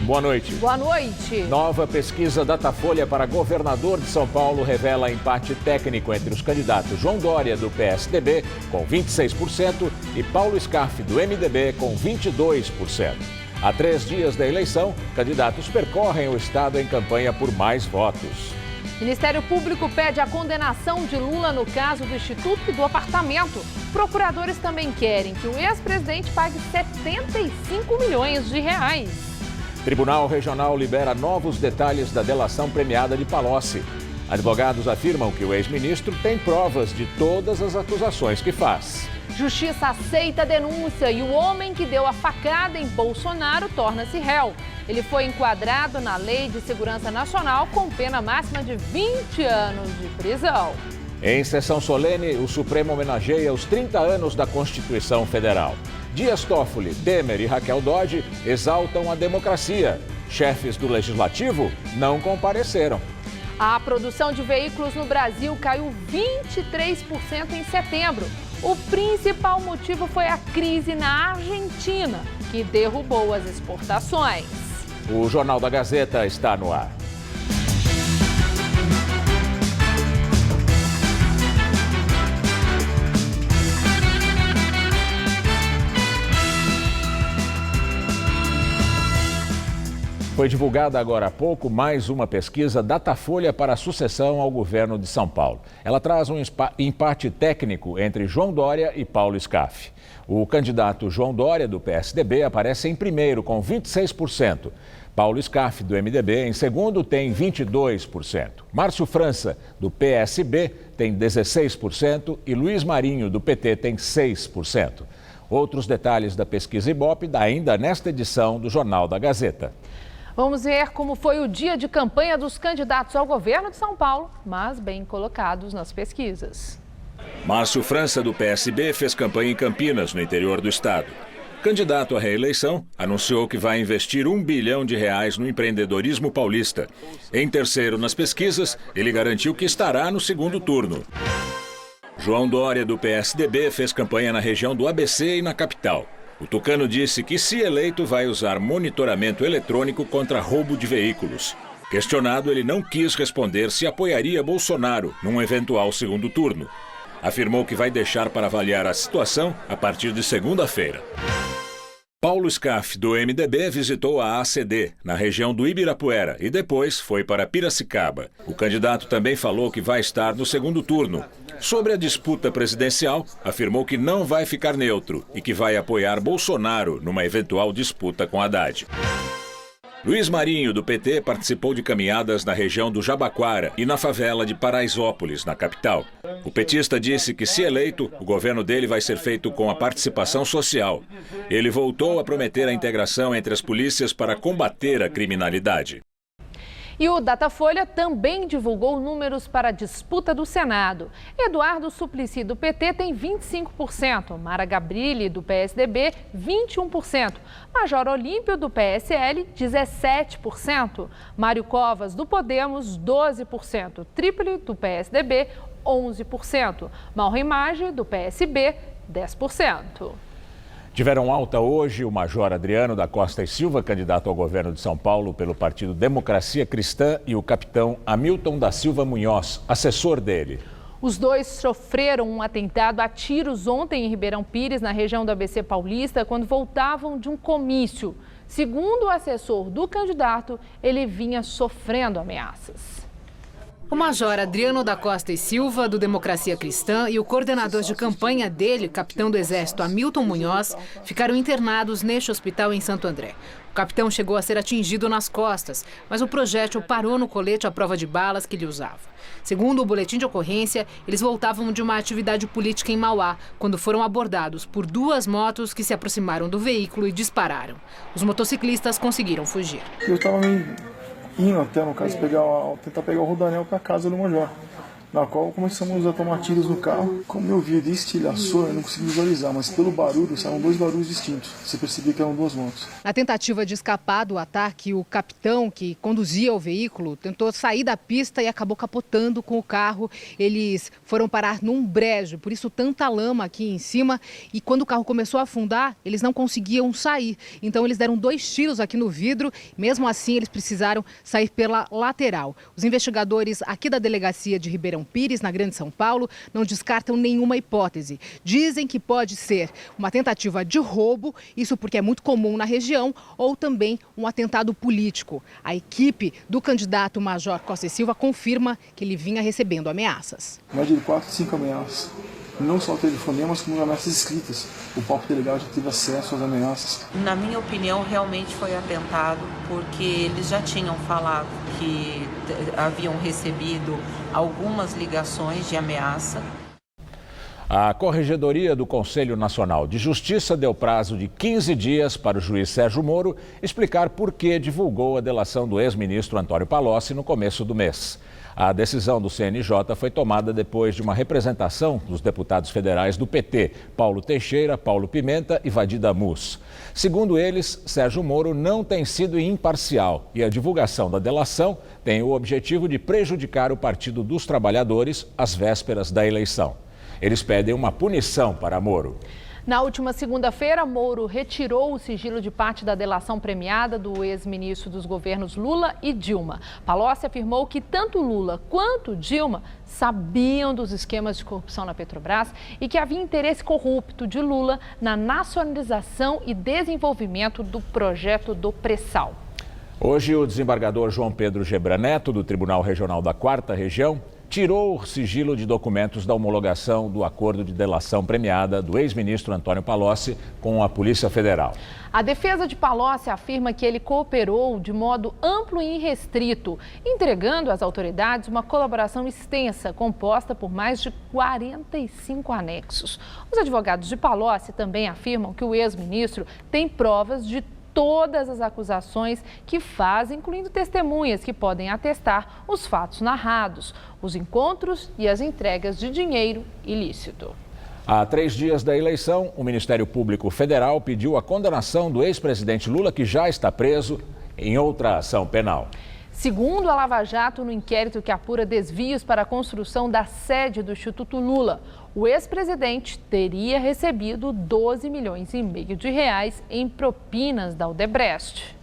Boa noite. Boa noite. Nova pesquisa Datafolha para governador de São Paulo revela empate técnico entre os candidatos João Dória, do PSDB, com 26%, e Paulo Scaff, do MDB, com 22%. Há 3 dias da eleição, candidatos percorrem o estado em campanha por mais votos. Ministério Público pede a condenação de Lula no caso do Instituto e do apartamento. Procuradores também querem que o ex-presidente pague 75 milhões de reais. Tribunal Regional libera novos detalhes da delação premiada de Palocci. Advogados afirmam que o ex-ministro tem provas de todas as acusações que faz. Justiça aceita a denúncia e o homem que deu a facada em Bolsonaro torna-se réu. Ele foi enquadrado na Lei de Segurança Nacional com pena máxima de 20 anos de prisão. Em sessão solene, o Supremo homenageia os 30 anos da Constituição Federal. Dias Toffoli, Temer e Raquel Dodge exaltam a democracia. Chefes do Legislativo não compareceram. A produção de veículos no Brasil caiu 23% em setembro. O principal motivo foi a crise na Argentina, que derrubou as exportações. O Jornal da Gazeta está no ar. Foi divulgada agora há pouco mais uma pesquisa Datafolha para a sucessão ao governo de São Paulo. Ela traz um empate técnico entre João Dória e Paulo Scaff. O candidato João Dória, do PSDB, aparece em primeiro, com 26%. Paulo Scaff, do MDB, em segundo, tem 22%. Márcio França, do PSB, tem 16% e Luiz Marinho, do PT, tem 6%. Outros detalhes da pesquisa Ibope, ainda nesta edição do Jornal da Gazeta. Vamos ver como foi o dia de campanha dos candidatos ao governo de São Paulo, mas bem colocados nas pesquisas. Márcio França, do PSB, fez campanha em Campinas, no interior do estado. Candidato à reeleição, anunciou que vai investir R$1 bilhão no empreendedorismo paulista. Em terceiro nas pesquisas, ele garantiu que estará no segundo turno. João Dória, do PSDB, fez campanha na região do ABC e na capital. O tucano disse que, se eleito, vai usar monitoramento eletrônico contra roubo de veículos. Questionado, ele não quis responder se apoiaria Bolsonaro num eventual segundo turno. Afirmou que vai deixar para avaliar a situação a partir de segunda-feira. Paulo Scaff, do MDB, visitou a ACD, na região do Ibirapuera, e depois foi para Piracicaba. O candidato também falou que vai estar no segundo turno. Sobre a disputa presidencial, afirmou que não vai ficar neutro e que vai apoiar Bolsonaro numa eventual disputa com Haddad. Luiz Marinho, do PT, participou de caminhadas na região do Jabaquara e na favela de Paraisópolis, na capital. O petista disse que, se eleito, o governo dele vai ser feito com a participação social. Ele voltou a prometer a integração entre as polícias para combater a criminalidade. E o Datafolha também divulgou números para a disputa do Senado. Eduardo Suplicy, do PT, tem 25%. Mara Gabrilli, do PSDB, 21%. Major Olímpio, do PSL, 17%. Mário Covas, do Podemos, 12%. Trípoli, do PSDB, 11%. Mauro Image, do PSB, 10%. Tiveram alta hoje o Major Adriano da Costa e Silva, candidato ao governo de São Paulo pelo partido Democracia Cristã, e o capitão Hamilton da Silva Munhoz, assessor dele. Os dois sofreram um atentado a tiros ontem em Ribeirão Pires, na região do ABC Paulista, quando voltavam de um comício. Segundo o assessor do candidato, ele vinha sofrendo ameaças. O major Adriano da Costa e Silva, do Democracia Cristã, e o coordenador de campanha dele, capitão do Exército Hamilton Munhoz, ficaram internados neste hospital em Santo André. O capitão chegou a ser atingido nas costas, mas o projétil parou no colete à prova de balas que ele usava. Segundo o boletim de ocorrência, eles voltavam de uma atividade política em Mauá, quando foram abordados por 2 motos que se aproximaram do veículo e dispararam. Os motociclistas conseguiram fugir. Eu estava indo até, no caso, tentar pegar o Rodanel para casa do Major. na qual começamos a tomar tiros no carro. Como eu via de estilhaçou, eu não consegui visualizar, mas pelo barulho, saíram 2 barulhos distintos. Você percebia que eram 2 motos. Na tentativa de escapar do ataque, o capitão que conduzia o veículo tentou sair da pista e acabou capotando com o carro. Eles foram parar num brejo, por isso tanta lama aqui em cima. E quando o carro começou a afundar, eles não conseguiam sair. Então eles deram 2 tiros aqui no vidro. Mesmo assim, eles precisaram sair pela lateral. Os investigadores aqui da delegacia de Ribeirão Pires, na Grande São Paulo, não descartam nenhuma hipótese. Dizem que pode ser uma tentativa de roubo, isso porque é muito comum na região, ou também um atentado político. A equipe do candidato Major Costa e Silva confirma que ele vinha recebendo ameaças. Mais de 4, 5 ameaças. Não só telefonemas, como ameaças escritas. O próprio delegado já teve acesso às ameaças. Na minha opinião, realmente foi atentado, porque eles já tinham falado que haviam recebido algumas ligações de ameaça. A Corregedoria do Conselho Nacional de Justiça deu prazo de 15 dias para o juiz Sérgio Moro explicar por que divulgou a delação do ex-ministro Antônio Palocci no começo do mês. A decisão do CNJ foi tomada depois de uma representação dos deputados federais do PT, Paulo Teixeira, Paulo Pimenta e Vadi Damus. Segundo eles, Sérgio Moro não tem sido imparcial e a divulgação da delação tem o objetivo de prejudicar o Partido dos Trabalhadores às vésperas da eleição. Eles pedem uma punição para Moro. Na última segunda-feira, Moro retirou o sigilo de parte da delação premiada do ex-ministro dos governos Lula e Dilma. Palocci afirmou que tanto Lula quanto Dilma sabiam dos esquemas de corrupção na Petrobras e que havia interesse corrupto de Lula na nacionalização e desenvolvimento do projeto do pré-sal. Hoje, o desembargador João Pedro Gebra Neto, do Tribunal Regional da 4ª Região, tirou o sigilo de documentos da homologação do acordo de delação premiada do ex-ministro Antônio Palocci com a Polícia Federal. A defesa de Palocci afirma que ele cooperou de modo amplo e irrestrito, entregando às autoridades uma colaboração extensa, composta por mais de 45 anexos. Os advogados de Palocci também afirmam que o ex-ministro tem provas de todas as acusações que faz, incluindo testemunhas que podem atestar os fatos narrados, os encontros e as entregas de dinheiro ilícito. Há 3 dias da eleição, o Ministério Público Federal pediu a condenação do ex-presidente Lula, que já está preso, em outra ação penal. Segundo a Lava Jato, no inquérito que apura desvios para a construção da sede do Instituto Lula, o ex-presidente teria recebido 12,5 milhões de reais em propinas da Odebrecht.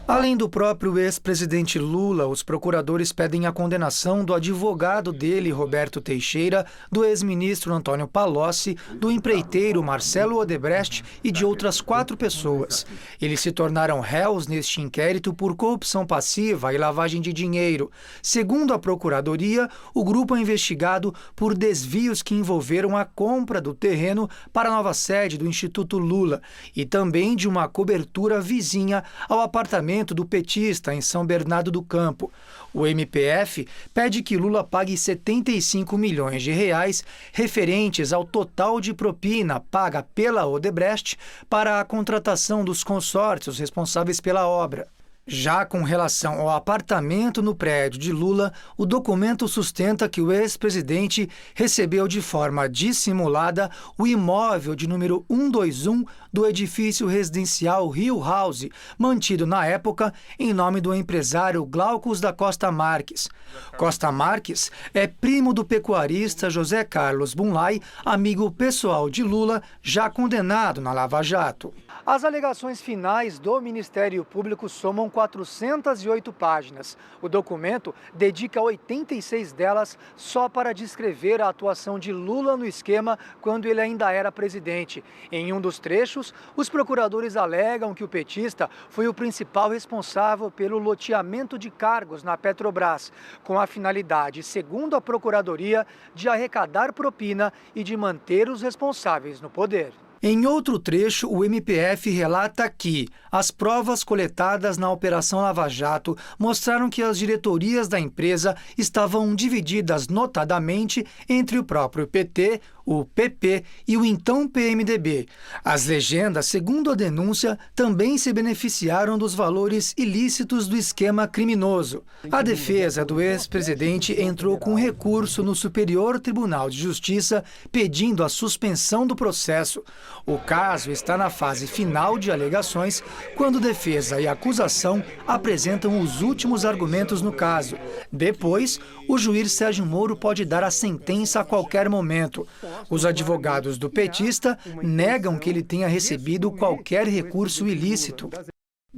Além do próprio ex-presidente Lula, os procuradores pedem a condenação do advogado dele, Roberto Teixeira, do ex-ministro Antônio Palocci, do empreiteiro Marcelo Odebrecht e de outras 4 pessoas. Eles se tornaram réus neste inquérito por corrupção passiva e lavagem de dinheiro. Segundo a Procuradoria, o grupo é investigado por desvios que envolveram a compra do terreno para a nova sede do Instituto Lula e também de uma cobertura vizinha ao apartamento do petista em São Bernardo do Campo. O MPF pede que Lula pague 75 milhões de reais referentes ao total de propina paga pela Odebrecht para a contratação dos consórcios responsáveis pela obra. Já com relação ao apartamento no prédio de Lula, o documento sustenta que o ex-presidente recebeu de forma dissimulada o imóvel de número 121 do edifício residencial Rio House, mantido na época em nome do empresário Glaucus da Costa Marques. Costa Marques é primo do pecuarista José Carlos Bunlai, amigo pessoal de Lula, já condenado na Lava Jato. As alegações finais do Ministério Público somam 408 páginas. O documento dedica 86 delas só para descrever a atuação de Lula no esquema quando ele ainda era presidente. Em um dos trechos, os procuradores alegam que o petista foi o principal responsável pelo loteamento de cargos na Petrobras, com a finalidade, segundo a Procuradoria, de arrecadar propina e de manter os responsáveis no poder. Em outro trecho, o MPF relata que as provas coletadas na Operação Lava Jato mostraram que as diretorias da empresa estavam divididas notadamente entre o próprio PT, o PP e o então PMDB. As legendas, segundo a denúncia, também se beneficiaram dos valores ilícitos do esquema criminoso. A defesa do ex-presidente entrou com recurso no Superior Tribunal de Justiça pedindo a suspensão do processo. O caso está na fase final de alegações, quando defesa e acusação apresentam os últimos argumentos no caso. Depois, o juiz Sérgio Moro pode dar a sentença a qualquer momento. Os advogados do petista negam que ele tenha recebido qualquer recurso ilícito.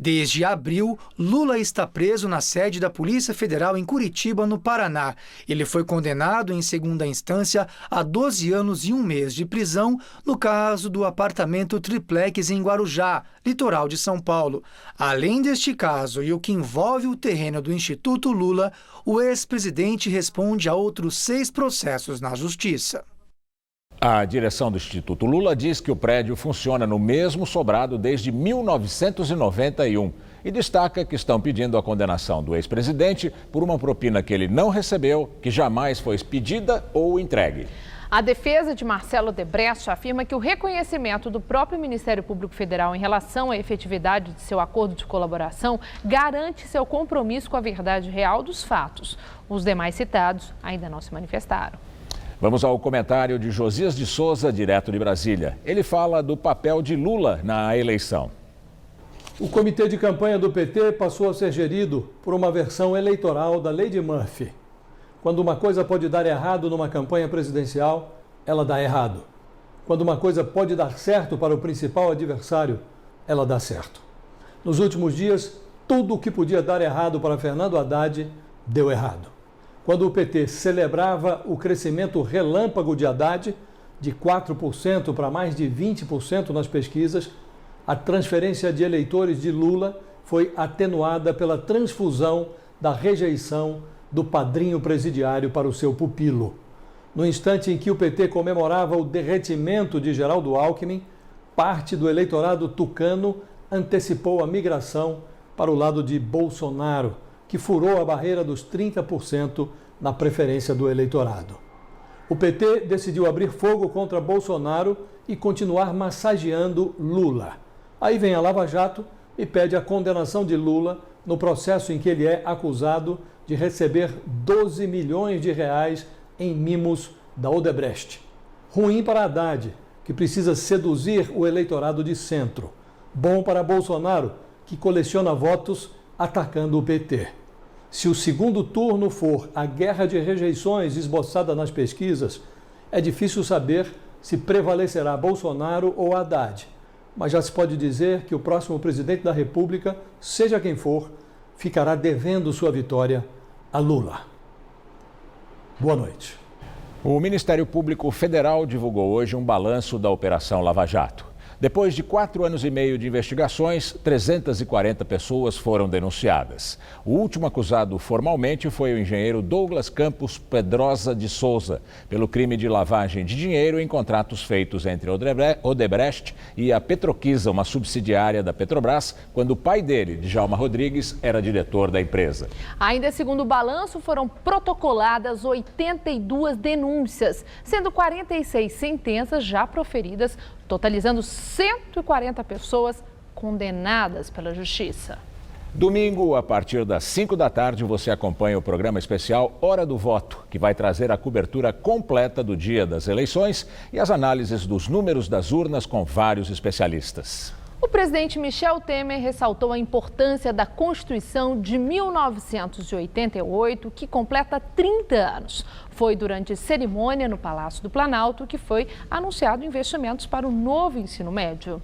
Desde abril, Lula está preso na sede da Polícia Federal em Curitiba, no Paraná. Ele foi condenado em segunda instância a 12 anos e 1 mês de prisão no caso do apartamento triplex em Guarujá, litoral de São Paulo. Além deste caso e o que envolve o terreno do Instituto Lula, o ex-presidente responde a outros 6 processos na Justiça. A direção do Instituto Lula diz que o prédio funciona no mesmo sobrado desde 1991 e destaca que estão pedindo a condenação do ex-presidente por uma propina que ele não recebeu, que jamais foi pedida ou entregue. A defesa de Marcelo Odebrecht afirma que o reconhecimento do próprio Ministério Público Federal em relação à efetividade de seu acordo de colaboração garante seu compromisso com a verdade real dos fatos. Os demais citados ainda não se manifestaram. Vamos ao comentário de Josias de Souza, direto de Brasília. Ele fala do papel de Lula na eleição. O comitê de campanha do PT passou a ser gerido por uma versão eleitoral da Lei de Murphy. Quando uma coisa pode dar errado numa campanha presidencial, ela dá errado. Quando uma coisa pode dar certo para o principal adversário, ela dá certo. Nos últimos dias, tudo o que podia dar errado para Fernando Haddad deu errado. Quando o PT celebrava o crescimento relâmpago de Haddad, de 4% para mais de 20% nas pesquisas, a transferência de eleitores de Lula foi atenuada pela transfusão da rejeição do padrinho presidiário para o seu pupilo. No instante em que o PT comemorava o derretimento de Geraldo Alckmin, parte do eleitorado tucano antecipou a migração para o lado de Bolsonaro, que furou a barreira dos 30% na preferência do eleitorado. O PT decidiu abrir fogo contra Bolsonaro e continuar massageando Lula. Aí vem a Lava Jato e pede a condenação de Lula no processo em que ele é acusado de receber 12 milhões de reais em mimos da Odebrecht. Ruim para Haddad, que precisa seduzir o eleitorado de centro. Bom para Bolsonaro, que coleciona votos atacando o PT. Se o segundo turno for a guerra de rejeições esboçada nas pesquisas, é difícil saber se prevalecerá Bolsonaro ou Haddad. Mas já se pode dizer que o próximo presidente da República, seja quem for, ficará devendo sua vitória a Lula. Boa noite. O Ministério Público Federal divulgou hoje um balanço da Operação Lava Jato. Depois de 4 anos e meio de investigações, 340 pessoas foram denunciadas. O último acusado formalmente foi o engenheiro Douglas Campos Pedrosa de Souza, pelo crime de lavagem de dinheiro em contratos feitos entre Odebrecht e a Petroquisa, uma subsidiária da Petrobras, quando o pai dele, Djalma Rodrigues, era diretor da empresa. Ainda segundo o balanço, foram protocoladas 82 denúncias, sendo 46 sentenças já proferidas, totalizando 140 pessoas condenadas pela Justiça. Domingo, a partir das 5 da tarde, você acompanha o programa especial Hora do Voto, que vai trazer a cobertura completa do dia das eleições e as análises dos números das urnas com vários especialistas. O presidente Michel Temer ressaltou a importância da Constituição de 1988, que completa 30 anos. Foi durante cerimônia no Palácio do Planalto que foi anunciado investimentos para o novo ensino médio.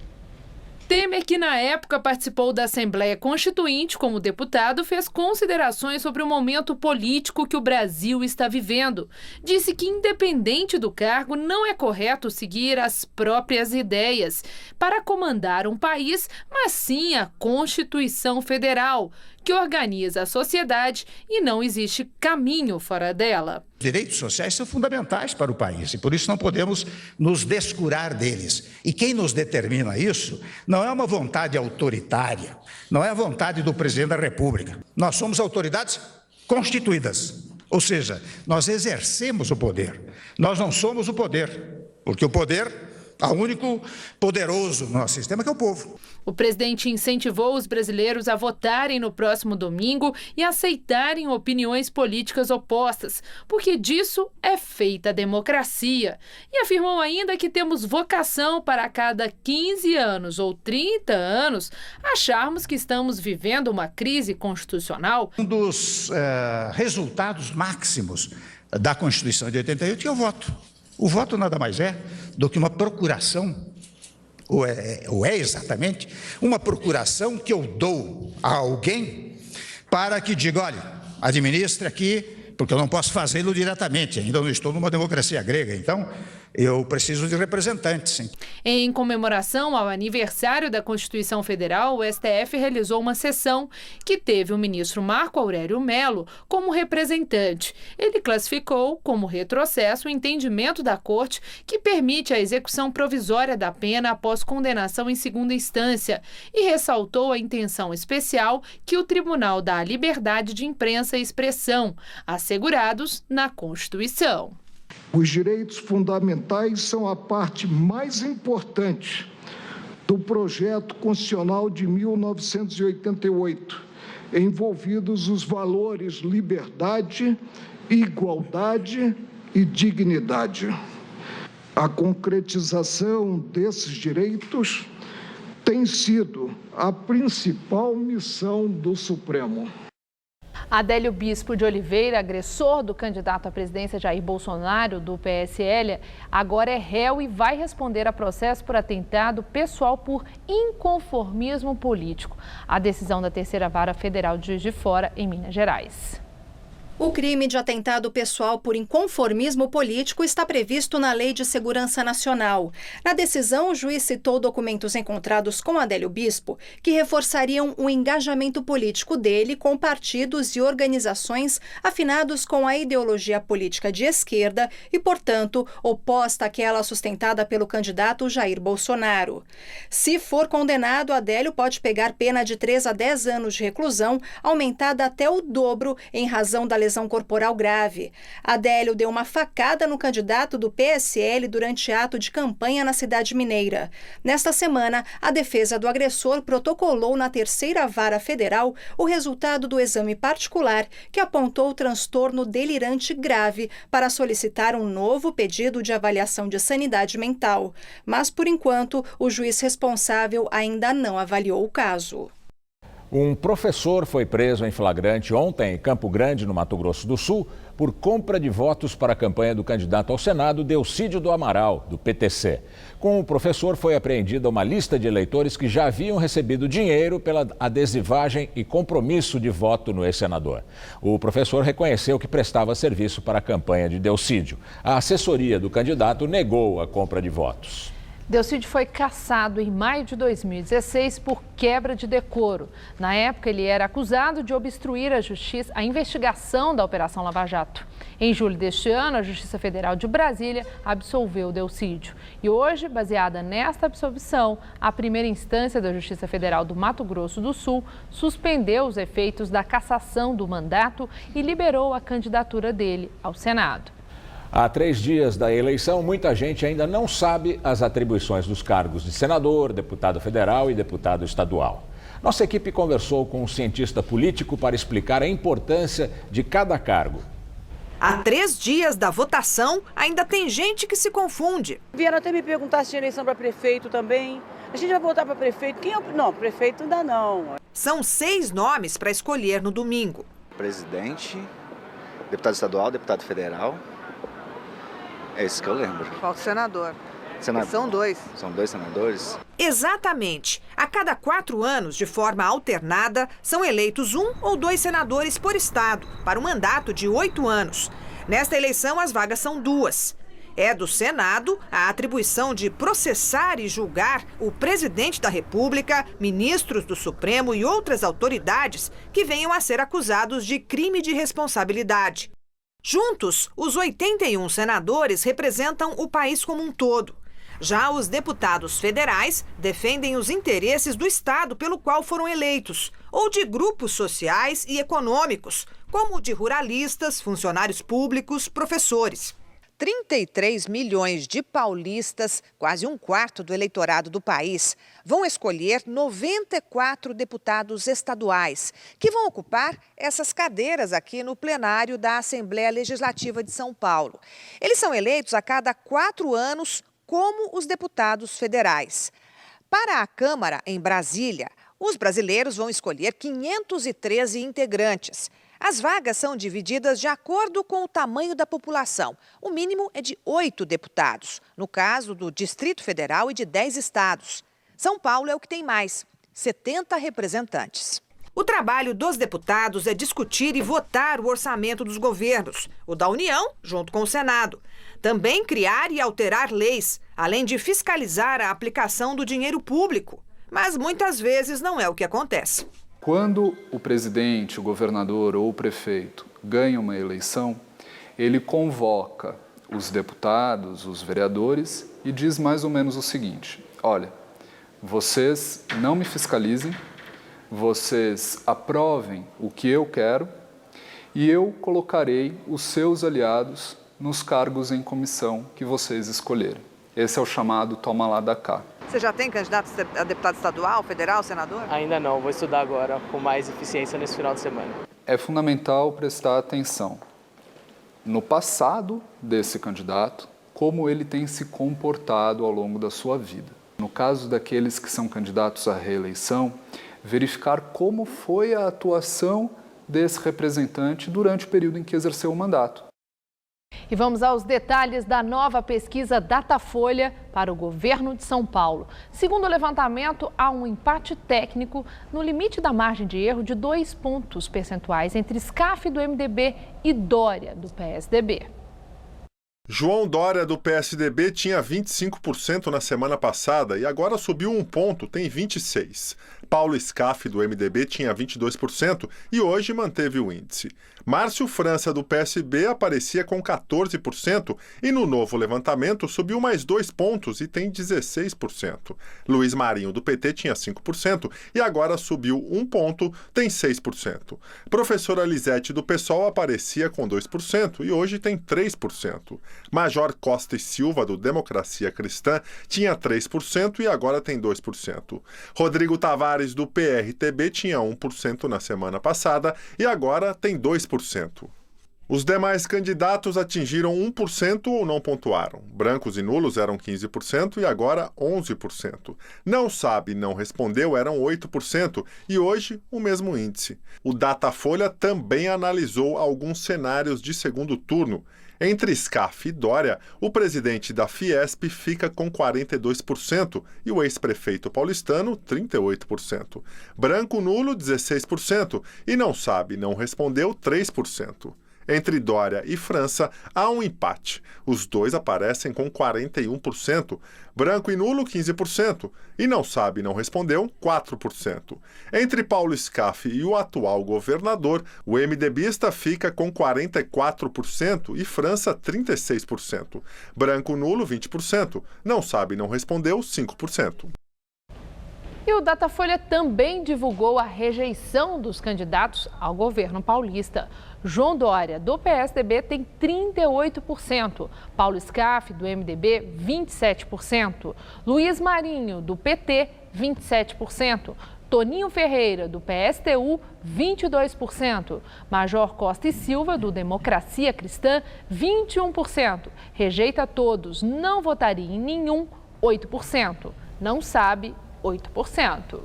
Temer, que na época participou da Assembleia Constituinte como deputado, fez considerações sobre o momento político que o Brasil está vivendo. Disse que, independente do cargo, não é correto seguir as próprias ideias para comandar um país, mas sim a Constituição Federal, que organiza a sociedade e não existe caminho fora dela. Direitos sociais são fundamentais para o país e por isso não podemos nos descurar deles. E quem nos determina isso não é uma vontade autoritária, não é a vontade do presidente da República. Nós somos autoridades constituídas, ou seja, nós exercemos o poder. Nós não somos o poder, Porque o único poderoso no nosso sistema que é o povo. O presidente incentivou os brasileiros a votarem no próximo domingo e aceitarem opiniões políticas opostas, porque disso é feita a democracia. E afirmou ainda que temos vocação para a cada 15 anos ou 30 anos acharmos que estamos vivendo uma crise constitucional. Um dos resultados máximos da Constituição de 88 é o voto. O voto nada mais é do que uma procuração, ou é exatamente uma procuração que eu dou a alguém para que diga, olha, administre aqui, porque eu não posso fazê-lo diretamente, ainda não estou numa democracia grega, então eu preciso de representantes. Em comemoração ao aniversário da Constituição Federal, o STF realizou uma sessão que teve o ministro Marco Aurélio Mello como representante. Ele classificou como retrocesso o entendimento da Corte que permite a execução provisória da pena após condenação em segunda instância e ressaltou a intenção especial que o tribunal dá à liberdade de imprensa e expressão, assegurados na Constituição. Os direitos fundamentais são a parte mais importante do projeto constitucional de 1988, envolvidos os valores liberdade, igualdade e dignidade. A concretização desses direitos tem sido a principal missão do Supremo. Adélio Bispo de Oliveira, agressor do candidato à presidência Jair Bolsonaro, do PSL, agora é réu e vai responder a processo por atentado pessoal por inconformismo político. A decisão da Terceira Vara Federal de Juiz de Fora, em Minas Gerais. O crime de atentado pessoal por inconformismo político está previsto na Lei de Segurança Nacional. Na decisão, o juiz citou documentos encontrados com Adélio Bispo que reforçariam o engajamento político dele com partidos e organizações afinados com a ideologia política de esquerda e, portanto, oposta àquela sustentada pelo candidato Jair Bolsonaro. Se for condenado, Adélio pode pegar pena de 3 a 10 anos de reclusão, aumentada até o dobro em razão da lesão corporal grave. Adélio deu uma facada no candidato do PSL durante ato de campanha na cidade mineira. Nesta semana, a defesa do agressor protocolou na Terceira Vara Federal o resultado do exame particular que apontou transtorno delirante grave para solicitar um novo pedido de avaliação de sanidade mental. Mas, por enquanto, o juiz responsável ainda não avaliou o caso. Um professor foi preso em flagrante ontem em Campo Grande, no Mato Grosso do Sul, por compra de votos para a campanha do candidato ao Senado, Delcídio do Amaral, do PTC. Com o professor foi apreendida uma lista de eleitores que já haviam recebido dinheiro pela adesivagem e compromisso de voto no ex-senador. O professor reconheceu que prestava serviço para a campanha de Delcídio. A assessoria do candidato negou a compra de votos. Delcídio foi cassado em maio de 2016 por quebra de decoro. Na época, ele era acusado de obstruir a investigação da Operação Lava Jato. Em julho deste ano, a Justiça Federal de Brasília absolveu Delcídio. E hoje, baseada nesta absolvição, a primeira instância da Justiça Federal do Mato Grosso do Sul suspendeu os efeitos da cassação do mandato e liberou a candidatura dele ao Senado. Há 3 dias da eleição, muita gente ainda não sabe as atribuições dos cargos de senador, deputado federal e deputado estadual. Nossa equipe conversou com um cientista político para explicar a importância de cada cargo. Há 3 dias da votação, ainda tem gente que se confunde. Vieram até me perguntar se tinha eleição para prefeito também. A gente vai votar para prefeito? Quem é? Não, prefeito ainda não. São 6 nomes para escolher no domingo. Presidente, deputado estadual, deputado federal. É isso que eu lembro. Falta senador. São 2. São 2 senadores? Exatamente. A cada 4 anos, de forma alternada, são eleitos 1 ou 2 senadores por estado, para um mandato de 8 anos. Nesta eleição, as vagas são 2. É do Senado a atribuição de processar e julgar o presidente da República, ministros do Supremo e outras autoridades que venham a ser acusados de crime de responsabilidade. Juntos, os 81 senadores representam o país como um todo. Já os deputados federais defendem os interesses do estado pelo qual foram eleitos, ou de grupos sociais e econômicos, como o de ruralistas, funcionários públicos, professores. 33 milhões de paulistas, quase um quarto do eleitorado do país, vão escolher 94 deputados estaduais, que vão ocupar essas cadeiras aqui no plenário da Assembleia Legislativa de São Paulo. Eles são eleitos a cada 4 anos, como os deputados federais. Para a Câmara, em Brasília, os brasileiros vão escolher 513 integrantes. As vagas são divididas de acordo com o tamanho da população. O mínimo é de 8 deputados, no caso do Distrito Federal e de 10 estados. São Paulo é o que tem mais, 70 representantes. O trabalho dos deputados é discutir e votar o orçamento dos governos, o da União, junto com o Senado. Também criar e alterar leis, além de fiscalizar a aplicação do dinheiro público. Mas muitas vezes não é o que acontece. Quando o presidente, o governador ou o prefeito ganha uma eleição, ele convoca os deputados, os vereadores e diz mais ou menos o seguinte: olha, vocês não me fiscalizem, vocês aprovem o que eu quero e eu colocarei os seus aliados nos cargos em comissão que vocês escolherem. Esse é o chamado toma lá da cá. Você já tem candidato a deputado estadual, federal, senador? Ainda não, vou estudar agora com mais eficiência nesse final de semana. É fundamental prestar atenção no passado desse candidato, como ele tem se comportado ao longo da sua vida. No caso daqueles que são candidatos à reeleição, verificar como foi a atuação desse representante durante o período em que exerceu o mandato. E vamos aos detalhes da nova pesquisa Datafolha para o governo de São Paulo. Segundo o levantamento, há um empate técnico no limite da margem de erro de 2 pontos percentuais entre Scaff do MDB e Dória do PSDB. João Dória, do PSDB, tinha 25% na semana passada e agora subiu 1 ponto, tem 26%. Paulo Scaff, do MDB, tinha 22% e hoje manteve o índice. Márcio França, do PSB, aparecia com 14% e no novo levantamento subiu mais 2 pontos e tem 16%. Luiz Marinho, do PT, tinha 5% e agora subiu 1 ponto, tem 6%. Professora Lisete, do PSOL, aparecia com 2% e hoje tem 3%. Major Costa e Silva, do Democracia Cristã, tinha 3% e agora tem 2%. Rodrigo Tavares, do PRTB, tinha 1% na semana passada e agora tem 2%. Os demais candidatos atingiram 1% ou não pontuaram. Brancos e nulos eram 15% e agora 11%. Não sabe, não respondeu eram 8% e hoje o mesmo índice. O Datafolha também analisou alguns cenários de segundo turno. Entre Scaff e Dória, o presidente da Fiesp fica com 42% e o ex-prefeito paulistano, 38%. Branco nulo, 16% e não sabe, não respondeu, 3%. Entre Dória e França, há um empate. Os dois aparecem com 41%. Branco e nulo, 15%. E não sabe, não respondeu, 4%. Entre Paulo Scaff e o atual governador, o MDBista fica com 44% e França, 36%. Branco nulo, 20%. Não sabe, não respondeu, 5%. E o Datafolha também divulgou a rejeição dos candidatos ao governo paulista. João Dória, do PSDB, tem 38%. Paulo Scaff, do MDB, 27%. Luiz Marinho, do PT, 27%. Toninho Ferreira, do PSTU, 22%. Major Costa e Silva, do Democracia Cristã, 21%. Rejeita todos, não votaria em nenhum, 8%. Não sabe, 8%.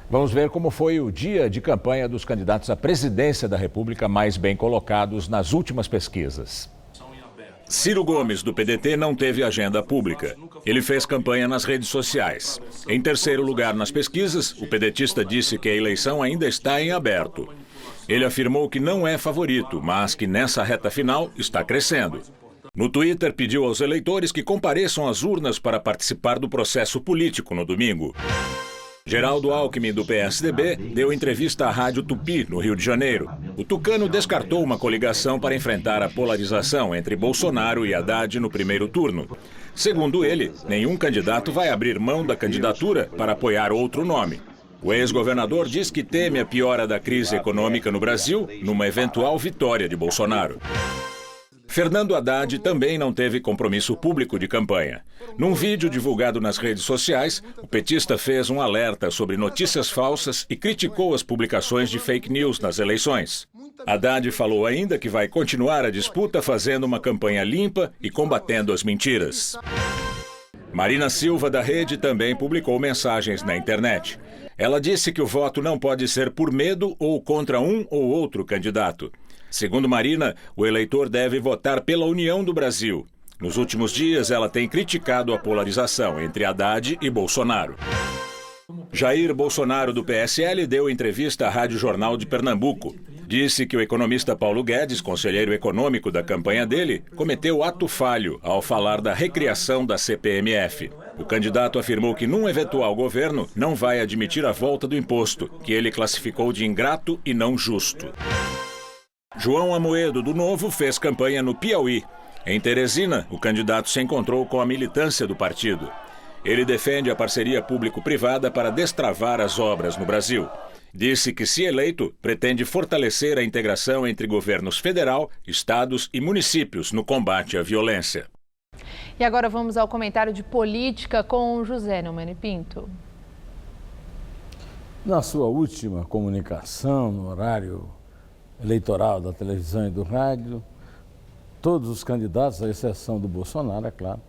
Vamos ver como foi o dia de campanha dos candidatos à presidência da República mais bem colocados nas últimas pesquisas. Ciro Gomes, do PDT, não teve agenda pública. Ele fez campanha nas redes sociais. Em terceiro lugar nas pesquisas, o pedetista disse que a eleição ainda está em aberto. Ele afirmou que não é favorito, mas que nessa reta final está crescendo. No Twitter, pediu aos eleitores que compareçam às urnas para participar do processo político no domingo. Geraldo Alckmin, do PSDB, deu entrevista à Rádio Tupi, no Rio de Janeiro. O tucano descartou uma coligação para enfrentar a polarização entre Bolsonaro e Haddad no primeiro turno. Segundo ele, nenhum candidato vai abrir mão da candidatura para apoiar outro nome. O ex-governador diz que teme a piora da crise econômica no Brasil numa eventual vitória de Bolsonaro. Fernando Haddad também não teve compromisso público de campanha. Num vídeo divulgado nas redes sociais, o petista fez um alerta sobre notícias falsas e criticou as publicações de fake news nas eleições. Haddad falou ainda que vai continuar a disputa fazendo uma campanha limpa e combatendo as mentiras. Marina Silva, da Rede, também publicou mensagens na internet. Ela disse que o voto não pode ser por medo ou contra um ou outro candidato. Segundo Marina, o eleitor deve votar pela união do Brasil. Nos últimos dias, ela tem criticado a polarização entre Haddad e Bolsonaro. Jair Bolsonaro, do PSL, deu entrevista à Rádio Jornal de Pernambuco. Disse que o economista Paulo Guedes, conselheiro econômico da campanha dele, cometeu ato falho ao falar da recriação da CPMF. O candidato afirmou que num eventual governo não vai admitir a volta do imposto, que ele classificou de ingrato e não justo. João Amoedo, do Novo, fez campanha no Piauí. Em Teresina, o candidato se encontrou com a militância do partido. Ele defende a parceria público-privada para destravar as obras no Brasil. Disse que, se eleito, pretende fortalecer a integração entre governos federal, estados e municípios no combate à violência. E agora vamos ao comentário de política com José Neumann Pinto. Na sua última comunicação, no horário eleitoral da televisão e do rádio, todos os candidatos, à exceção do Bolsonaro, é claro,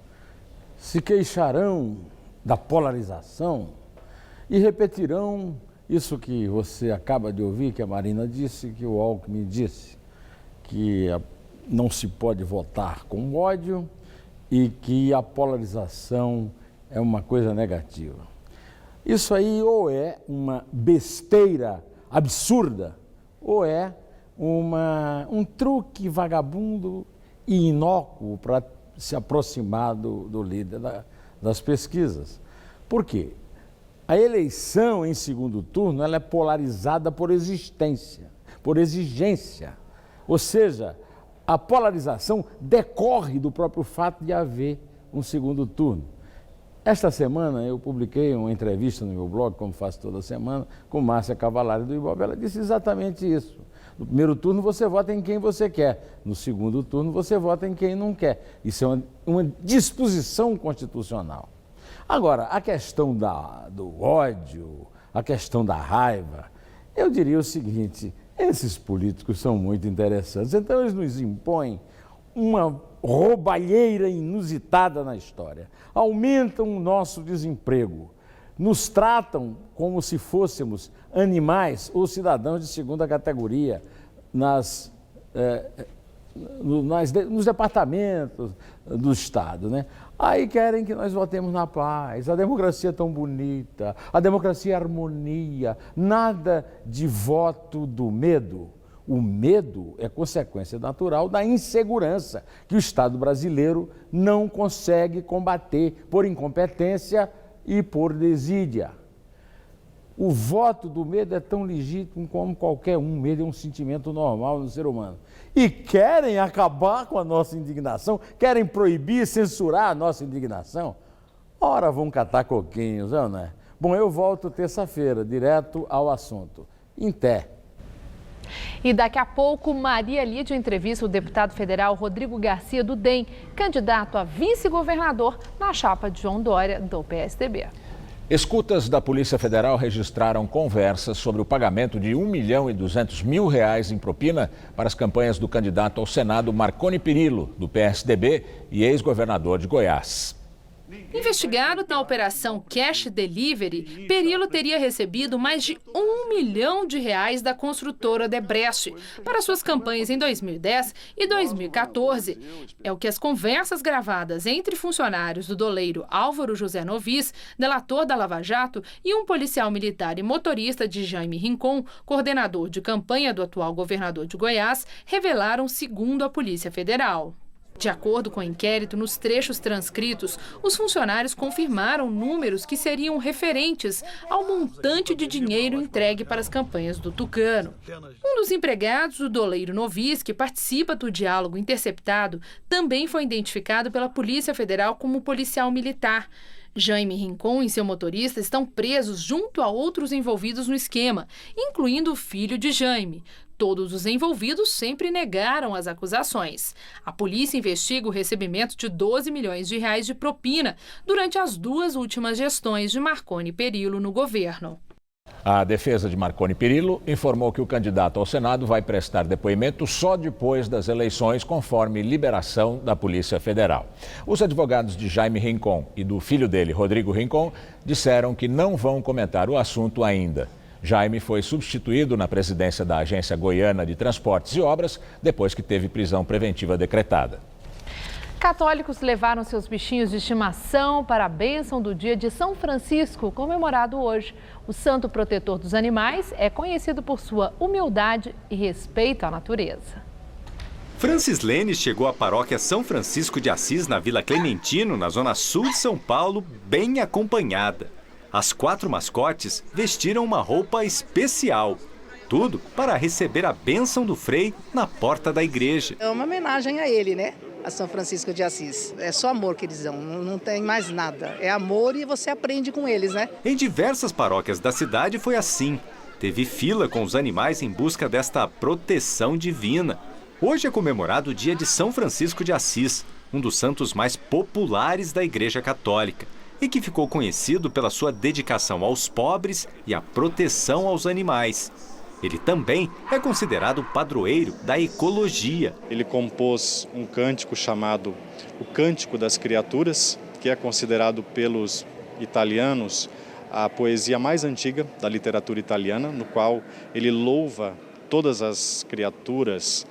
se queixarão da polarização e repetirão isso que você acaba de ouvir, que a Marina disse, que o Alckmin disse, que não se pode votar com ódio e que a polarização é uma coisa negativa. Isso aí ou é uma besteira absurda ou é um truque vagabundo e inócuo para se aproximar do líder das pesquisas. Por quê? A eleição em segundo turno ela é polarizada por existência, por exigência. Ou seja, a polarização decorre do próprio fato de haver um segundo turno. Esta semana eu publiquei uma entrevista no meu blog, como faço toda semana, com Márcia Cavalari do Ibope. Ela disse exatamente isso. No primeiro turno você vota em quem você quer, no segundo turno você vota em quem não quer. Isso é uma disposição constitucional. Agora, a questão do ódio, a questão da raiva, eu diria o seguinte, esses políticos são muito interessantes, então eles nos impõem uma roubalheira inusitada na história, aumentam o nosso desemprego, nos tratam como se fôssemos animais ou cidadãos de segunda categoria nos departamentos do Estado, né? Aí querem que nós votemos na paz, a democracia é tão bonita, a democracia é harmonia, nada de voto do medo. O medo é consequência natural da insegurança que o Estado brasileiro não consegue combater por incompetência e por desídia. O voto do medo é tão legítimo como qualquer um. Medo é um sentimento normal no ser humano. E querem acabar com a nossa indignação, querem proibir, censurar a nossa indignação. Ora, vão catar coquinhos, não é? Bom, eu volto terça-feira, direto ao assunto. Em té. E daqui a pouco, Maria Lídia entrevista o deputado federal Rodrigo Garcia do DEM, candidato a vice-governador na chapa de João Dória, do PSDB. Escutas da Polícia Federal registraram conversas sobre o pagamento de R$1.200.000 em propina para as campanhas do candidato ao Senado Marconi Perillo, do PSDB e ex-governador de Goiás. Investigado na operação Cash Delivery, Perillo teria recebido mais de R$1 milhão da construtora Debrecht para suas campanhas em 2010 e 2014. É o que as conversas gravadas entre funcionários do doleiro Álvaro José Novis, delator da Lava Jato, e um policial militar e motorista de Jaime Rincon, coordenador de campanha do atual governador de Goiás, revelaram, segundo a Polícia Federal. De acordo com o inquérito, nos trechos transcritos, os funcionários confirmaram números que seriam referentes ao montante de dinheiro entregue para as campanhas do Tucano. Um dos empregados do doleiro Novis, que participa do diálogo interceptado, também foi identificado pela Polícia Federal como policial militar. Jaime Rincon e seu motorista estão presos junto a outros envolvidos no esquema, incluindo o filho de Jaime. Todos os envolvidos sempre negaram as acusações. A polícia investiga o recebimento de 12 milhões de reais de propina durante as 2 últimas gestões de Marconi Perillo no governo. A defesa de Marconi Perillo informou que o candidato ao Senado vai prestar depoimento só depois das eleições, conforme liberação da Polícia Federal. Os advogados de Jaime Rincon e do filho dele, Rodrigo Rincon, disseram que não vão comentar o assunto ainda. Jaime foi substituído na presidência da Agência Goiana de Transportes e Obras depois que teve prisão preventiva decretada. Católicos levaram seus bichinhos de estimação para a bênção do dia de São Francisco, comemorado hoje. O santo protetor dos animais é conhecido por sua humildade e respeito à natureza. Francislene chegou à paróquia São Francisco de Assis, na Vila Clementino, na zona sul de São Paulo, bem acompanhada. As 4 mascotes vestiram uma roupa especial. Tudo para receber a bênção do Frei na porta da igreja. É uma homenagem a ele, né? A São Francisco de Assis. É só amor que eles dão, não tem mais nada. É amor e você aprende com eles, né? Em diversas paróquias da cidade foi assim. Teve fila com os animais em busca desta proteção divina. Hoje é comemorado o dia de São Francisco de Assis, um dos santos mais populares da Igreja Católica, e que ficou conhecido pela sua dedicação aos pobres e à proteção aos animais. Ele também é considerado padroeiro da ecologia. Ele compôs um cântico chamado O Cântico das Criaturas, que é considerado pelos italianos a poesia mais antiga da literatura italiana, no qual ele louva todas as criaturas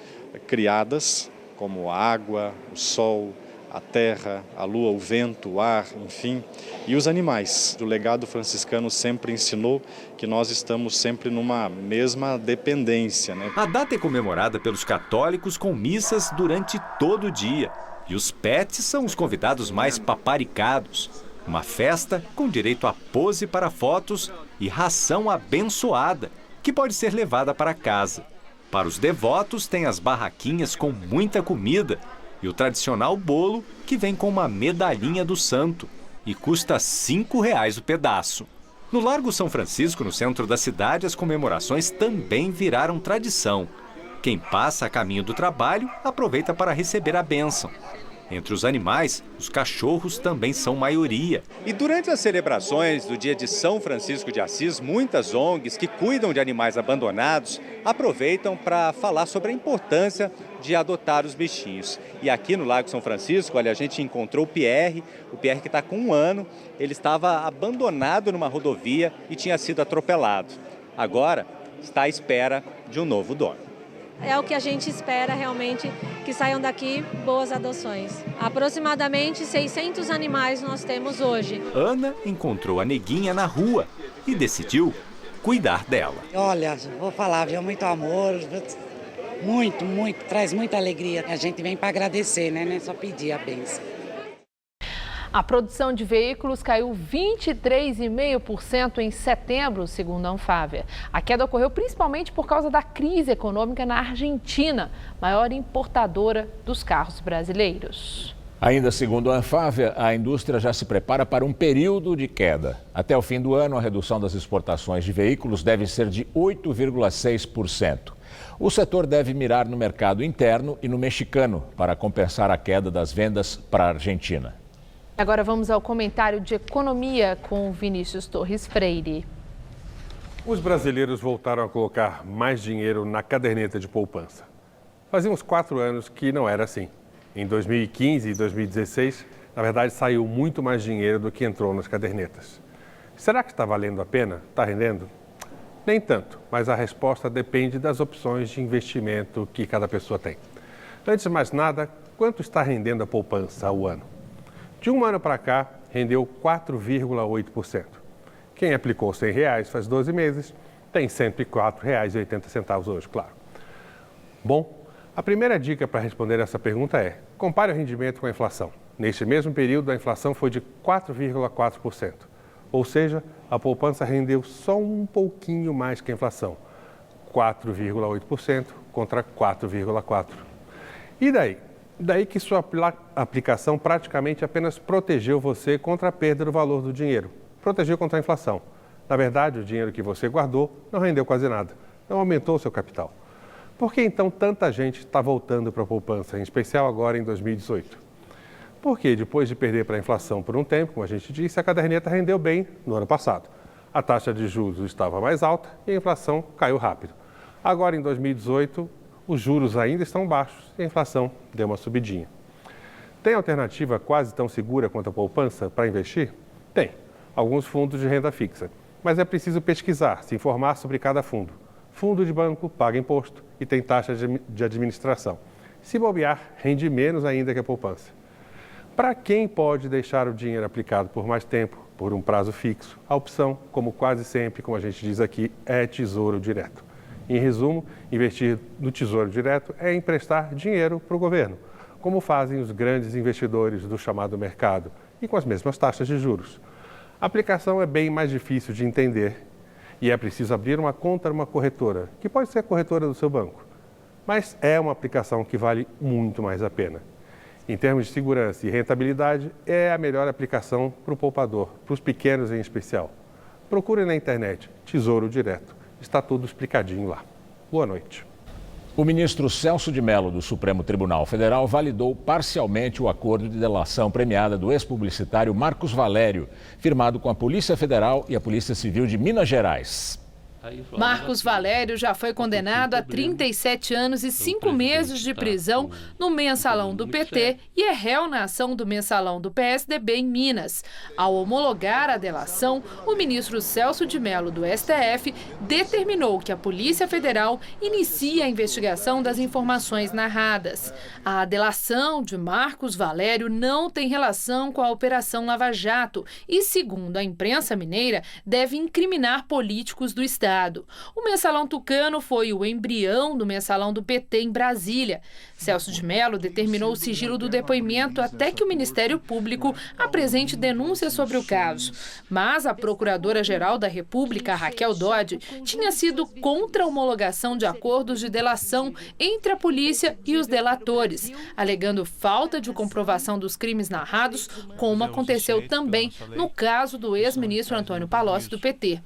criadas, como a água, o sol, a terra, a lua, o vento, o ar, enfim, e os animais. O legado franciscano sempre ensinou que nós estamos sempre numa mesma dependência, né? A data é comemorada pelos católicos com missas durante todo o dia. E os pets são os convidados mais paparicados. Uma festa com direito a pose para fotos e ração abençoada, que pode ser levada para casa. Para os devotos, tem as barraquinhas com muita comida e o tradicional bolo, que vem com uma medalhinha do santo e custa R$ 5,00 o pedaço. No Largo São Francisco, no centro da cidade, as comemorações também viraram tradição. Quem passa a caminho do trabalho aproveita para receber a bênção. Entre os animais, os cachorros também são maioria. E durante as celebrações do dia de São Francisco de Assis, muitas ONGs que cuidam de animais abandonados aproveitam para falar sobre a importância de adotar os bichinhos. E aqui no Lago São Francisco, olha, a gente encontrou o Pierre que está com 1 ano. Ele estava abandonado numa rodovia e tinha sido atropelado. Agora está à espera de um novo dono. É o que a gente espera realmente, que saiam daqui boas adoções. Aproximadamente 600 animais nós temos hoje. Ana encontrou a neguinha na rua e decidiu cuidar dela. Olha, vou falar, viu? Muito amor, muito, traz muita alegria. A gente vem para agradecer, né? Não é só pedir a bênção. A produção de veículos caiu 23,5% em setembro, segundo a Anfávia. A queda ocorreu principalmente por causa da crise econômica na Argentina, maior importadora dos carros brasileiros. Ainda segundo a Anfávia, a indústria já se prepara para um período de queda. Até o fim do ano, a redução das exportações de veículos deve ser de 8,6%. O setor deve mirar no mercado interno e no mexicano para compensar a queda das vendas para a Argentina. Agora vamos ao comentário de economia com Vinícius Torres Freire. Os brasileiros voltaram a colocar mais dinheiro na caderneta de poupança. Fazia uns 4 anos que não era assim. Em 2015 e 2016, na verdade, saiu muito mais dinheiro do que entrou nas cadernetas. Será que está valendo a pena? Está rendendo? Nem tanto, mas a resposta depende das opções de investimento que cada pessoa tem. Antes de mais nada, quanto está rendendo a poupança ao ano? De um ano para cá, rendeu 4,8%. Quem aplicou R$100 faz 12 meses, tem R$ 104,80 hoje, claro. Bom, a primeira dica para responder essa pergunta é: compare o rendimento com a inflação. Neste mesmo período, a inflação foi de 4,4%. Ou seja, a poupança rendeu só um pouquinho mais que a inflação. 4,8% contra 4,4%. E daí? Daí que sua aplicação praticamente apenas protegeu você contra a perda do valor do dinheiro. Protegeu contra a inflação. Na verdade, o dinheiro que você guardou não rendeu quase nada, não aumentou o seu capital. Por que então tanta gente está voltando para a poupança, em especial agora em 2018? Porque depois de perder para a inflação por um tempo, como a gente disse, a caderneta rendeu bem no ano passado. A taxa de juros estava mais alta e a inflação caiu rápido. Agora, em 2018, os juros ainda estão baixos e a inflação deu uma subidinha. Tem alternativa quase tão segura quanto a poupança para investir? Tem. Alguns fundos de renda fixa. Mas é preciso pesquisar, se informar sobre cada fundo. Fundo de banco paga imposto e tem taxa de administração. Se bobear, rende menos ainda que a poupança. Para quem pode deixar o dinheiro aplicado por mais tempo, por um prazo fixo, a opção, como quase sempre, como a gente diz aqui, é Tesouro Direto. Em resumo, investir no Tesouro Direto é emprestar dinheiro para o governo, como fazem os grandes investidores do chamado mercado e com as mesmas taxas de juros. A aplicação é bem mais difícil de entender e é preciso abrir uma conta numa corretora, que pode ser a corretora do seu banco, mas é uma aplicação que vale muito mais a pena. Em termos de segurança e rentabilidade, é a melhor aplicação para o poupador, para os pequenos em especial. Procure na internet Tesouro Direto. Está tudo explicadinho lá. Boa noite. O ministro Celso de Mello, do Supremo Tribunal Federal, validou parcialmente o acordo de delação premiada do ex-publicitário Marcos Valério, firmado com a Polícia Federal e a Polícia Civil de Minas Gerais. Marcos Valério já foi condenado a 37 anos e 5 meses de prisão no mensalão do PT e é réu na ação do mensalão do PSDB em Minas. Ao homologar a delação, o ministro Celso de Mello, do STF, determinou que a Polícia Federal inicie a investigação das informações narradas. A delação de Marcos Valério não tem relação com a Operação Lava Jato e, segundo a imprensa mineira, deve incriminar políticos do Estado. O mensalão tucano foi o embrião do mensalão do PT em Brasília. Celso de Mello determinou o sigilo do depoimento até que o Ministério Público apresente denúncias sobre o caso. Mas a Procuradora-Geral da República, Raquel Dodge, tinha sido contra a homologação de acordos de delação entre a polícia e os delatores, alegando falta de comprovação dos crimes narrados, como aconteceu também no caso do ex-ministro Antônio Palocci, do PT.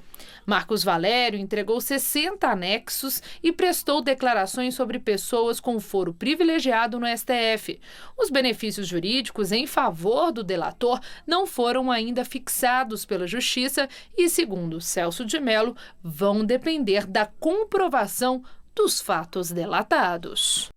Marcos Valério entregou 60 anexos e prestou declarações sobre pessoas com foro privilegiado no STF. Os benefícios jurídicos em favor do delator não foram ainda fixados pela Justiça e, segundo Celso de Mello, vão depender da comprovação dos fatos delatados.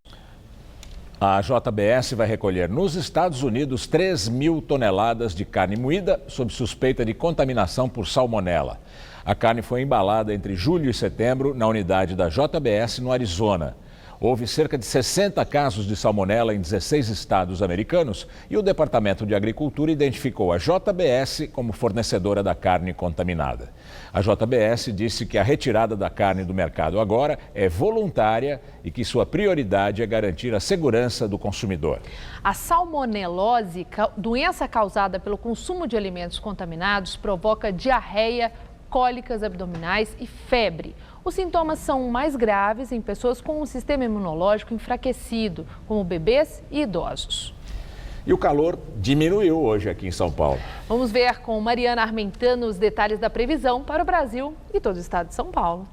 A JBS vai recolher nos Estados Unidos 3.000 toneladas de carne moída sob suspeita de contaminação por salmonela. A carne foi embalada entre julho e setembro na unidade da JBS no Arizona. Houve cerca de 60 casos de salmonela em 16 estados americanos e o Departamento de Agricultura identificou a JBS como fornecedora da carne contaminada. A JBS disse que a retirada da carne do mercado agora é voluntária e que sua prioridade é garantir a segurança do consumidor. A salmonelose, doença causada pelo consumo de alimentos contaminados, provoca diarreia, cólicas abdominais e febre. Os sintomas são mais graves em pessoas com um sistema imunológico enfraquecido, como bebês e idosos. E o calor diminuiu hoje aqui em São Paulo. Vamos ver com Mariana Armentano os detalhes da previsão para o Brasil e todo o estado de São Paulo.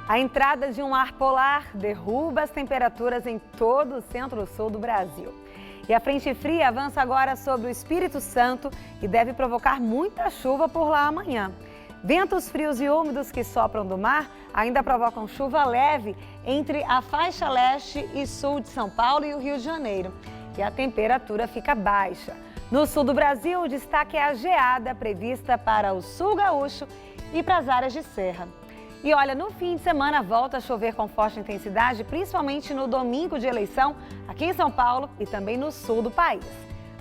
A entrada de um ar polar derruba as temperaturas em todo o centro-sul do Brasil. E a frente fria avança agora sobre o Espírito Santo e deve provocar muita chuva por lá amanhã. Ventos frios e úmidos que sopram do mar ainda provocam chuva leve entre a faixa leste e sul de São Paulo e o Rio de Janeiro. E a temperatura fica baixa. No sul do Brasil, o destaque é a geada prevista para o sul gaúcho e para as áreas de serra. E olha, no fim de semana volta a chover com forte intensidade, principalmente no domingo de eleição, aqui em São Paulo e também no sul do país.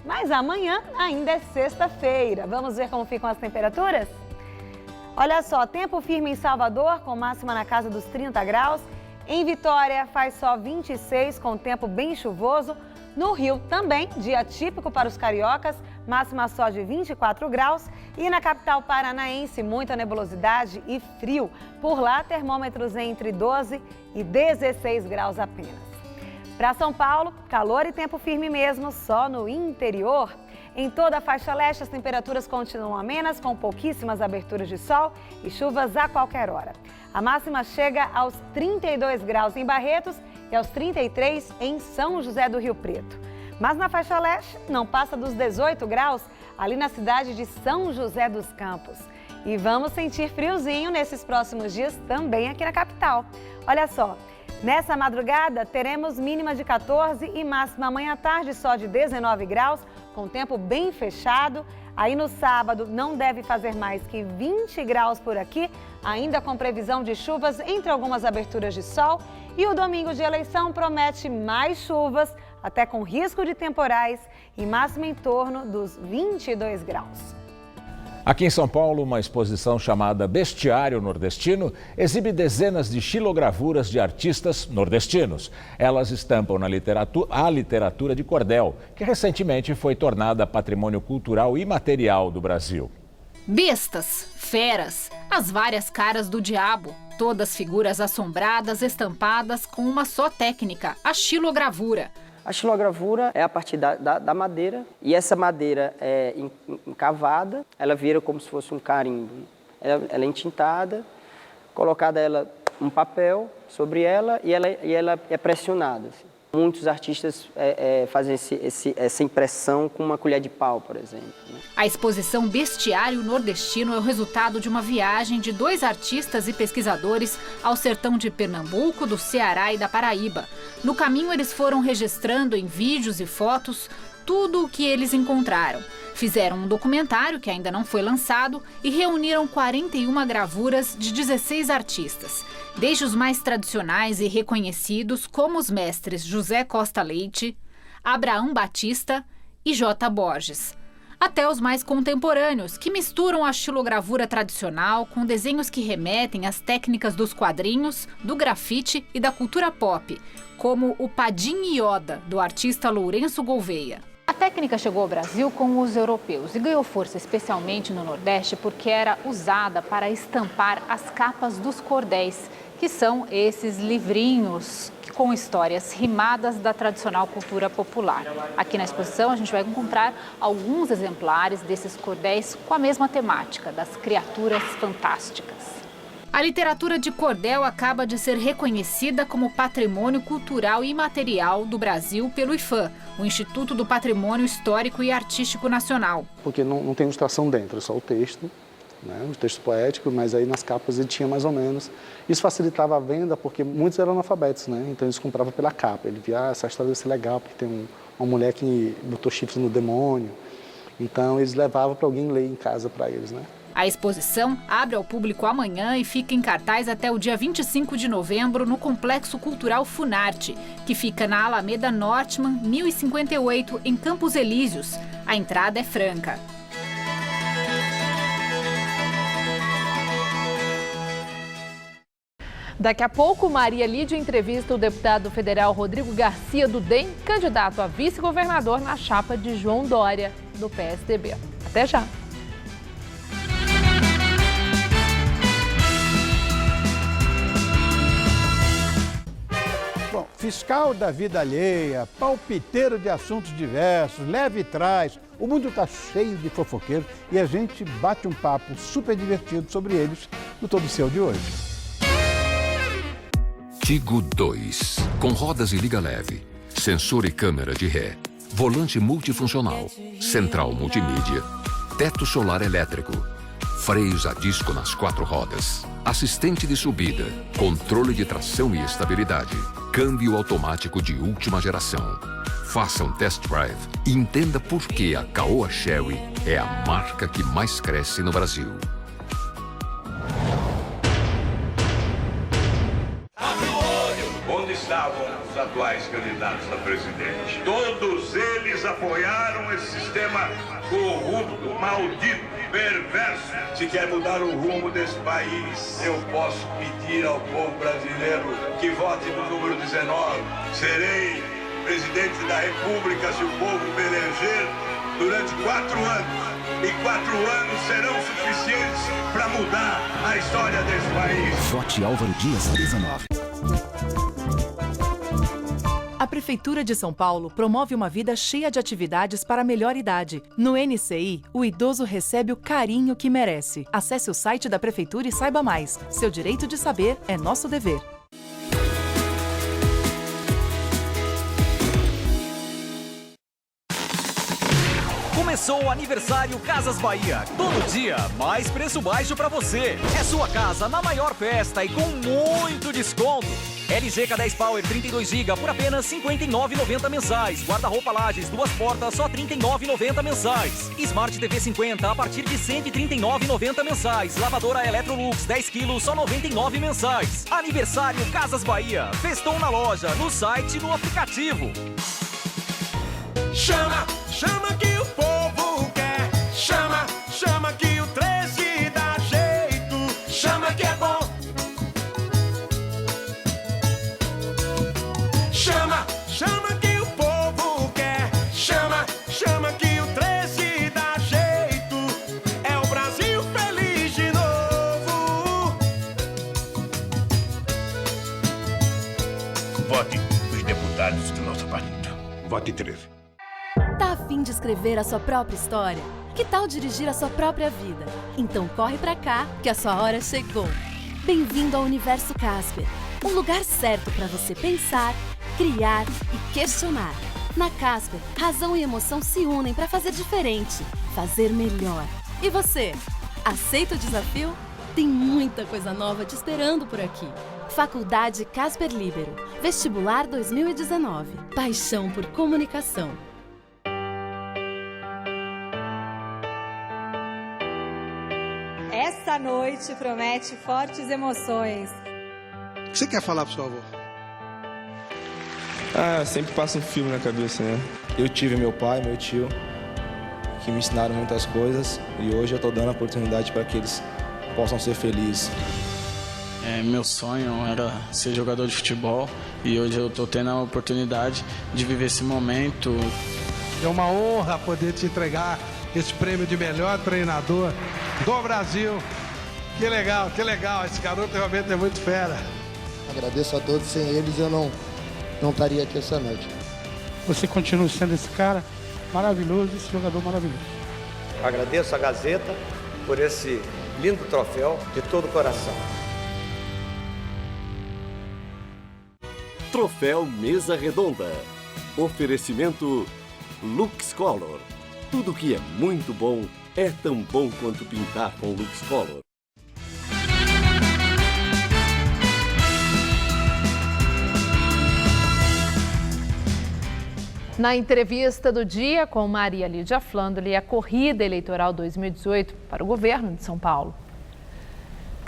Mas amanhã ainda é sexta-feira. Vamos ver como ficam as temperaturas? Olha só, tempo firme em Salvador, com máxima na casa dos 30 graus. Em Vitória faz só 26, com tempo bem chuvoso. No Rio também, dia típico para os cariocas, máxima só de 24 graus. E na capital paranaense, muita nebulosidade e frio. Por lá, termômetros entre 12 e 16 graus apenas. Para São Paulo, calor e tempo firme mesmo, só no interior. Em toda a faixa leste, as temperaturas continuam amenas, com pouquíssimas aberturas de sol e chuvas a qualquer hora. A máxima chega aos 32 graus em Barretos e aos 33 em São José do Rio Preto. Mas na faixa leste, não passa dos 18 graus ali na cidade de São José dos Campos. E vamos sentir friozinho nesses próximos dias também aqui na capital. Olha só. Nessa madrugada, teremos mínima de 14 e máxima amanhã à tarde só de 19 graus, com tempo bem fechado. Aí no sábado não deve fazer mais que 20 graus por aqui, ainda com previsão de chuvas entre algumas aberturas de sol. E o domingo de eleição promete mais chuvas, até com risco de temporais e máxima em torno dos 22 graus. Aqui em São Paulo, uma exposição chamada Bestiário Nordestino exibe dezenas de xilogravuras de artistas nordestinos. Elas estampam a literatura de cordel, que recentemente foi tornada patrimônio cultural imaterial do Brasil. Bestas, feras, as várias caras do diabo, todas figuras assombradas estampadas com uma só técnica, a xilogravura. A xilogravura é a partir da madeira, e essa madeira é encavada, ela vira como se fosse um carimbo. Ela é entintada, colocada um papel sobre ela e ela é pressionada. Assim. Muitos artistas fazem essa impressão com uma colher de pau, por exemplo. Né? A exposição Bestiário Nordestino é o resultado de uma viagem de 2 artistas e pesquisadores ao sertão de Pernambuco, do Ceará e da Paraíba. No caminho, eles foram registrando em vídeos e fotos tudo o que eles encontraram. Fizeram um documentário que ainda não foi lançado e reuniram 41 gravuras de 16 artistas. Desde os mais tradicionais e reconhecidos, como os mestres José Costa Leite, Abraão Batista e J. Borges, até os mais contemporâneos, que misturam a xilogravura tradicional com desenhos que remetem às técnicas dos quadrinhos, do grafite e da cultura pop, como o Padim Yoda, do artista Lourenço Gouveia. A técnica chegou ao Brasil com os europeus e ganhou força especialmente no Nordeste porque era usada para estampar as capas dos cordéis, que são esses livrinhos com histórias rimadas da tradicional cultura popular. Aqui na exposição a gente vai encontrar alguns exemplares desses cordéis com a mesma temática, das criaturas fantásticas. A literatura de cordel acaba de ser reconhecida como Patrimônio Cultural Imaterial do Brasil pelo IPHAN, o Instituto do Patrimônio Histórico e Artístico Nacional. Porque não tem ilustração dentro, é só o texto, né? O texto poético, mas aí nas capas ele tinha mais ou menos. Isso facilitava a venda porque muitos eram analfabetos, né? Então eles compravam pela capa. Ele via, essa história deve ser legal, porque tem uma mulher que botou chifres no demônio. Então eles levavam para alguém ler em casa para eles, né? A exposição abre ao público amanhã e fica em cartaz até o dia 25 de novembro no Complexo Cultural Funarte, que fica na Alameda Nortman, 1058, em Campos Elíseos. A entrada é franca. Daqui a pouco, Maria Lídia entrevista o deputado federal Rodrigo Garcia do DEM, candidato a vice-governador na chapa de João Dória, do PSDB. Até já! Bom, fiscal da vida alheia, palpiteiro de assuntos diversos, leve e traz. O mundo está cheio de fofoqueiros e a gente bate um papo super divertido sobre eles no Todo Seu de hoje. Tigo 2, com rodas e liga leve, sensor e câmera de ré, volante multifuncional, central multimídia, teto solar elétrico, freios a disco nas 4 rodas, assistente de subida, controle de tração e estabilidade, câmbio automático de última geração. Faça um test drive e entenda por que a Caoa Chery é a marca que mais cresce no Brasil. Onde estavam os atuais candidatos a presidente? Todos eles apoiaram esse sistema corrupto, maldito, perverso. Se quer mudar o rumo desse país, eu posso pedir ao povo brasileiro que vote no número 19. Serei presidente da República se o povo me eleger durante 4 anos. E 4 anos serão suficientes para mudar a história desse país. Vote Álvaro Dias 19. A Prefeitura de São Paulo promove uma vida cheia de atividades para a melhor idade. No NCI, o idoso recebe o carinho que merece. Acesse o site da Prefeitura e saiba mais. Seu direito de saber é nosso dever. Começou o aniversário Casas Bahia. Todo dia, mais preço baixo pra você. É sua casa na maior festa e com muito desconto. LG K10 Power 32GB por apenas R$ 59,90 mensais. Guarda-roupa Lages, 2 portas, só R$ 39,90 mensais. Smart TV 50 a partir de R$ 139,90 mensais. Lavadora Electrolux 10 kg, só R$ 99 mensais. Aniversário Casas Bahia. Festou na loja, no site e no aplicativo. Chama, chama que o povo quer. Chama, chama que o 13 dá jeito. Chama que é bom. Chama, chama que o povo quer. Chama, chama que o 13 dá jeito. É o Brasil feliz de novo. Vote os deputados do nosso partido. Vote 13. Tá a fim de escrever a sua própria história? Que tal dirigir a sua própria vida? Então corre pra cá, que a sua hora chegou. Bem-vindo ao Universo Casper, um lugar certo para você pensar, criar e questionar. Na Casper, razão e emoção se unem para fazer diferente, fazer melhor. E você, aceita o desafio? Tem muita coisa nova te esperando por aqui. Faculdade Casper Líbero, Vestibular 2019. Paixão por comunicação. Essa noite promete fortes emoções. O que você quer falar pro seu avô? Sempre passa um filme na cabeça, né? Eu tive meu pai, meu tio, que me ensinaram muitas coisas e hoje eu tô dando a oportunidade para que eles possam ser felizes. Meu sonho era ser jogador de futebol e hoje eu tô tendo a oportunidade de viver esse momento. É uma honra poder te entregar esse prêmio de melhor treinador do Brasil. Que legal, esse garoto realmente é muito fera. Agradeço a todos, sem eles eu não estaria aqui essa noite. Você continua sendo esse cara maravilhoso, esse jogador maravilhoso. Agradeço a Gazeta por esse lindo troféu de todo o coração. Troféu Mesa Redonda. Oferecimento LuxColor. Tudo que é muito bom é tão bom quanto pintar com LuxColor. Na entrevista do dia com Maria Lídia Flandoli, a corrida eleitoral 2018 para o governo de São Paulo.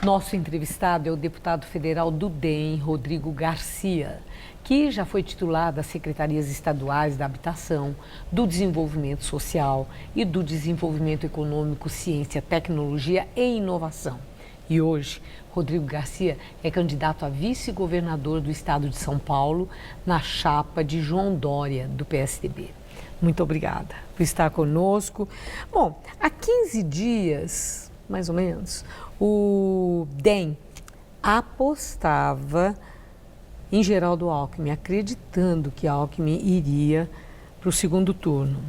Nosso entrevistado é o deputado federal do DEM, Rodrigo Garcia, que já foi titular das Secretarias Estaduais da Habitação, do Desenvolvimento Social e do Desenvolvimento Econômico, Ciência, Tecnologia e Inovação. E hoje, Rodrigo Garcia é candidato a vice-governador do estado de São Paulo na chapa de João Dória, do PSDB. Muito obrigada por estar conosco. Bom, há 15 dias, mais ou menos, o DEM apostava em Geraldo Alckmin, acreditando que Alckmin iria para o segundo turno.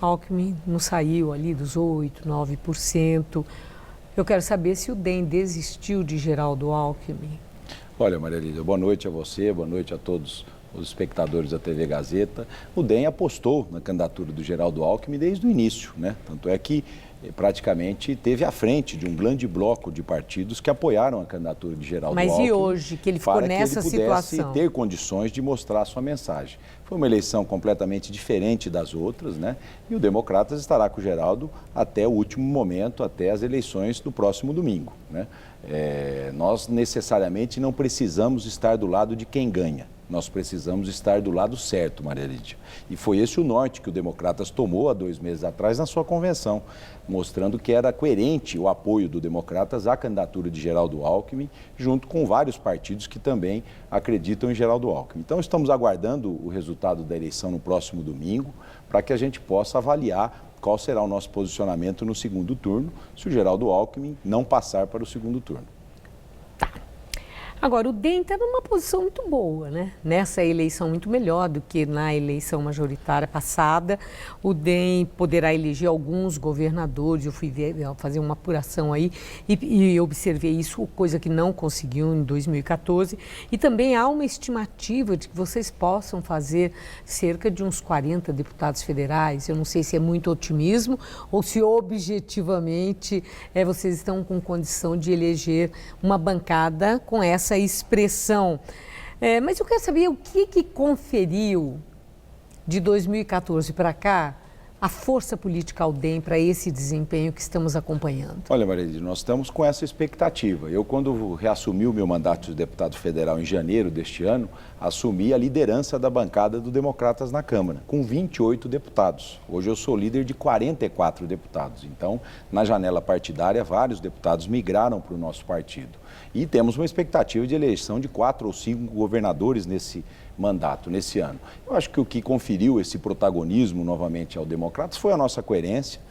Alckmin não saiu ali dos 8%, 9%. Eu quero saber se o DEM desistiu de Geraldo Alckmin. Olha, Maria Lídia, boa noite a você, boa noite a todos os espectadores da TV Gazeta. O DEM apostou na candidatura do Geraldo Alckmin desde o início, né? Tanto é que praticamente teve à frente de um grande bloco de partidos que apoiaram a candidatura de Geraldo Alckmin. Mas e hoje, que ele ficou nessa situação? Para que ele pudesse ter condições de mostrar a sua mensagem. Foi uma eleição completamente diferente das outras, né? E o Democratas estará com o Geraldo até o último momento, até as eleições do próximo domingo, né? Nós necessariamente não precisamos estar do lado de quem ganha. Nós precisamos estar do lado certo, Maria Lídia. E foi esse o norte que o Democratas tomou há 2 meses atrás na sua convenção, mostrando que era coerente o apoio do Democratas à candidatura de Geraldo Alckmin, junto com vários partidos que também acreditam em Geraldo Alckmin. Então, estamos aguardando o resultado da eleição no próximo domingo, para que a gente possa avaliar qual será o nosso posicionamento no segundo turno, se o Geraldo Alckmin não passar para o segundo turno. Agora, o DEM está numa posição muito boa, né? Nessa eleição, muito melhor do que na eleição majoritária passada. O DEM poderá eleger alguns governadores. Eu fui fazer uma apuração aí e observei isso, coisa que não conseguiu em 2014. E também há uma estimativa de que vocês possam fazer cerca de uns 40 deputados federais. Eu não sei se é muito otimismo ou se objetivamente vocês estão com condição de eleger uma bancada com essa expressão. Mas eu quero saber o que conferiu de 2014 para cá a força política ao DEM para esse desempenho que estamos acompanhando. Olha, Maria, nós estamos com essa expectativa. Eu, quando reassumi o meu mandato de deputado federal em janeiro deste ano, assumi a liderança da bancada do Democratas na Câmara, com 28 deputados. Hoje eu sou líder de 44 deputados. Então, na janela partidária, vários deputados migraram para o nosso partido. E temos uma expectativa de eleição de 4 ou 5 governadores nesse mandato, nesse ano. Eu acho que o que conferiu esse protagonismo novamente ao Democratas foi a nossa coerência.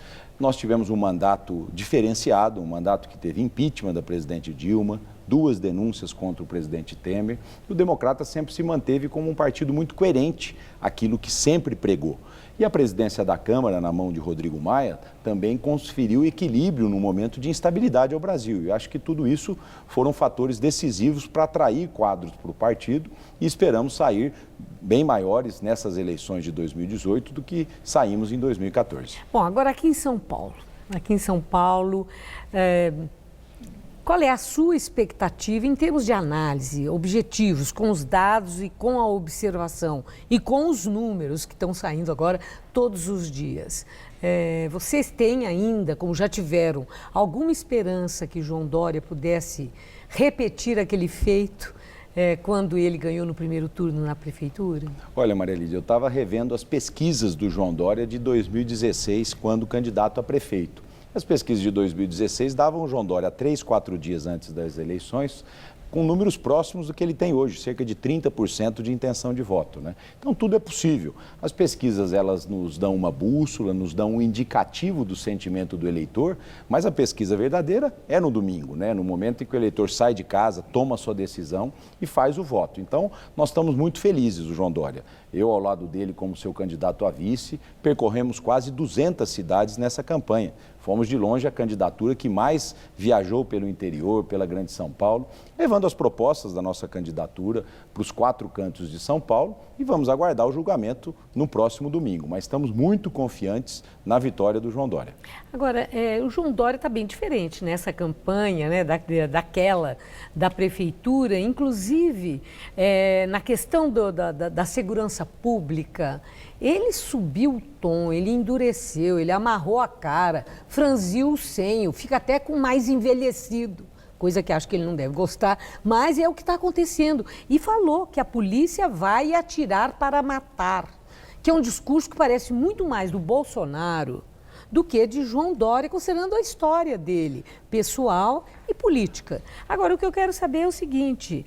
Nós tivemos um mandato diferenciado, um mandato que teve impeachment da presidente Dilma, 2 denúncias contra o presidente Temer. E o Democrata sempre se manteve como um partido muito coerente àquilo que sempre pregou. E a presidência da Câmara, na mão de Rodrigo Maia, também conferiu equilíbrio no momento de instabilidade ao Brasil. E acho que tudo isso foram fatores decisivos para atrair quadros para o partido e esperamos sair bem maiores nessas eleições de 2018 do que saímos em 2014. Bom, agora aqui em São Paulo. Qual é a sua expectativa em termos de análise, objetivos, com os dados e com a observação e com os números que estão saindo agora todos os dias? Vocês têm ainda, como já tiveram, alguma esperança que João Dória pudesse repetir aquele feito quando ele ganhou no primeiro turno na prefeitura? Olha, Maria Lídia, eu estava revendo as pesquisas do João Dória de 2016, quando candidato a prefeito. As pesquisas de 2016 davam o João Dória 3, 4 dias antes das eleições, com números próximos do que ele tem hoje, cerca de 30% de intenção de voto, né? Então, tudo é possível. As pesquisas, elas nos dão uma bússola, nos dão um indicativo do sentimento do eleitor, mas a pesquisa verdadeira é no domingo, né? No momento em que o eleitor sai de casa, toma a sua decisão e faz o voto. Então, nós estamos muito felizes, o João Dória. Eu, ao lado dele, como seu candidato a vice, percorremos quase 200 cidades nessa campanha. Fomos de longe a candidatura que mais viajou pelo interior, pela Grande São Paulo, levando as propostas da nossa candidatura para os 4 cantos de São Paulo e vamos aguardar o julgamento no próximo domingo. Mas estamos muito confiantes na vitória do João Dória. Agora, o João Dória está bem diferente nessa campanha, né, daquela da prefeitura, inclusive na questão da segurança pública. Ele subiu o tom, ele endureceu, ele amarrou a cara, franziu o senho, fica até com mais envelhecido, coisa que acho que ele não deve gostar, mas é o que está acontecendo. E falou que a polícia vai atirar para matar, que é um discurso que parece muito mais do Bolsonaro do que de João Dória, considerando a história dele, pessoal e política. Agora, o que eu quero saber é o seguinte,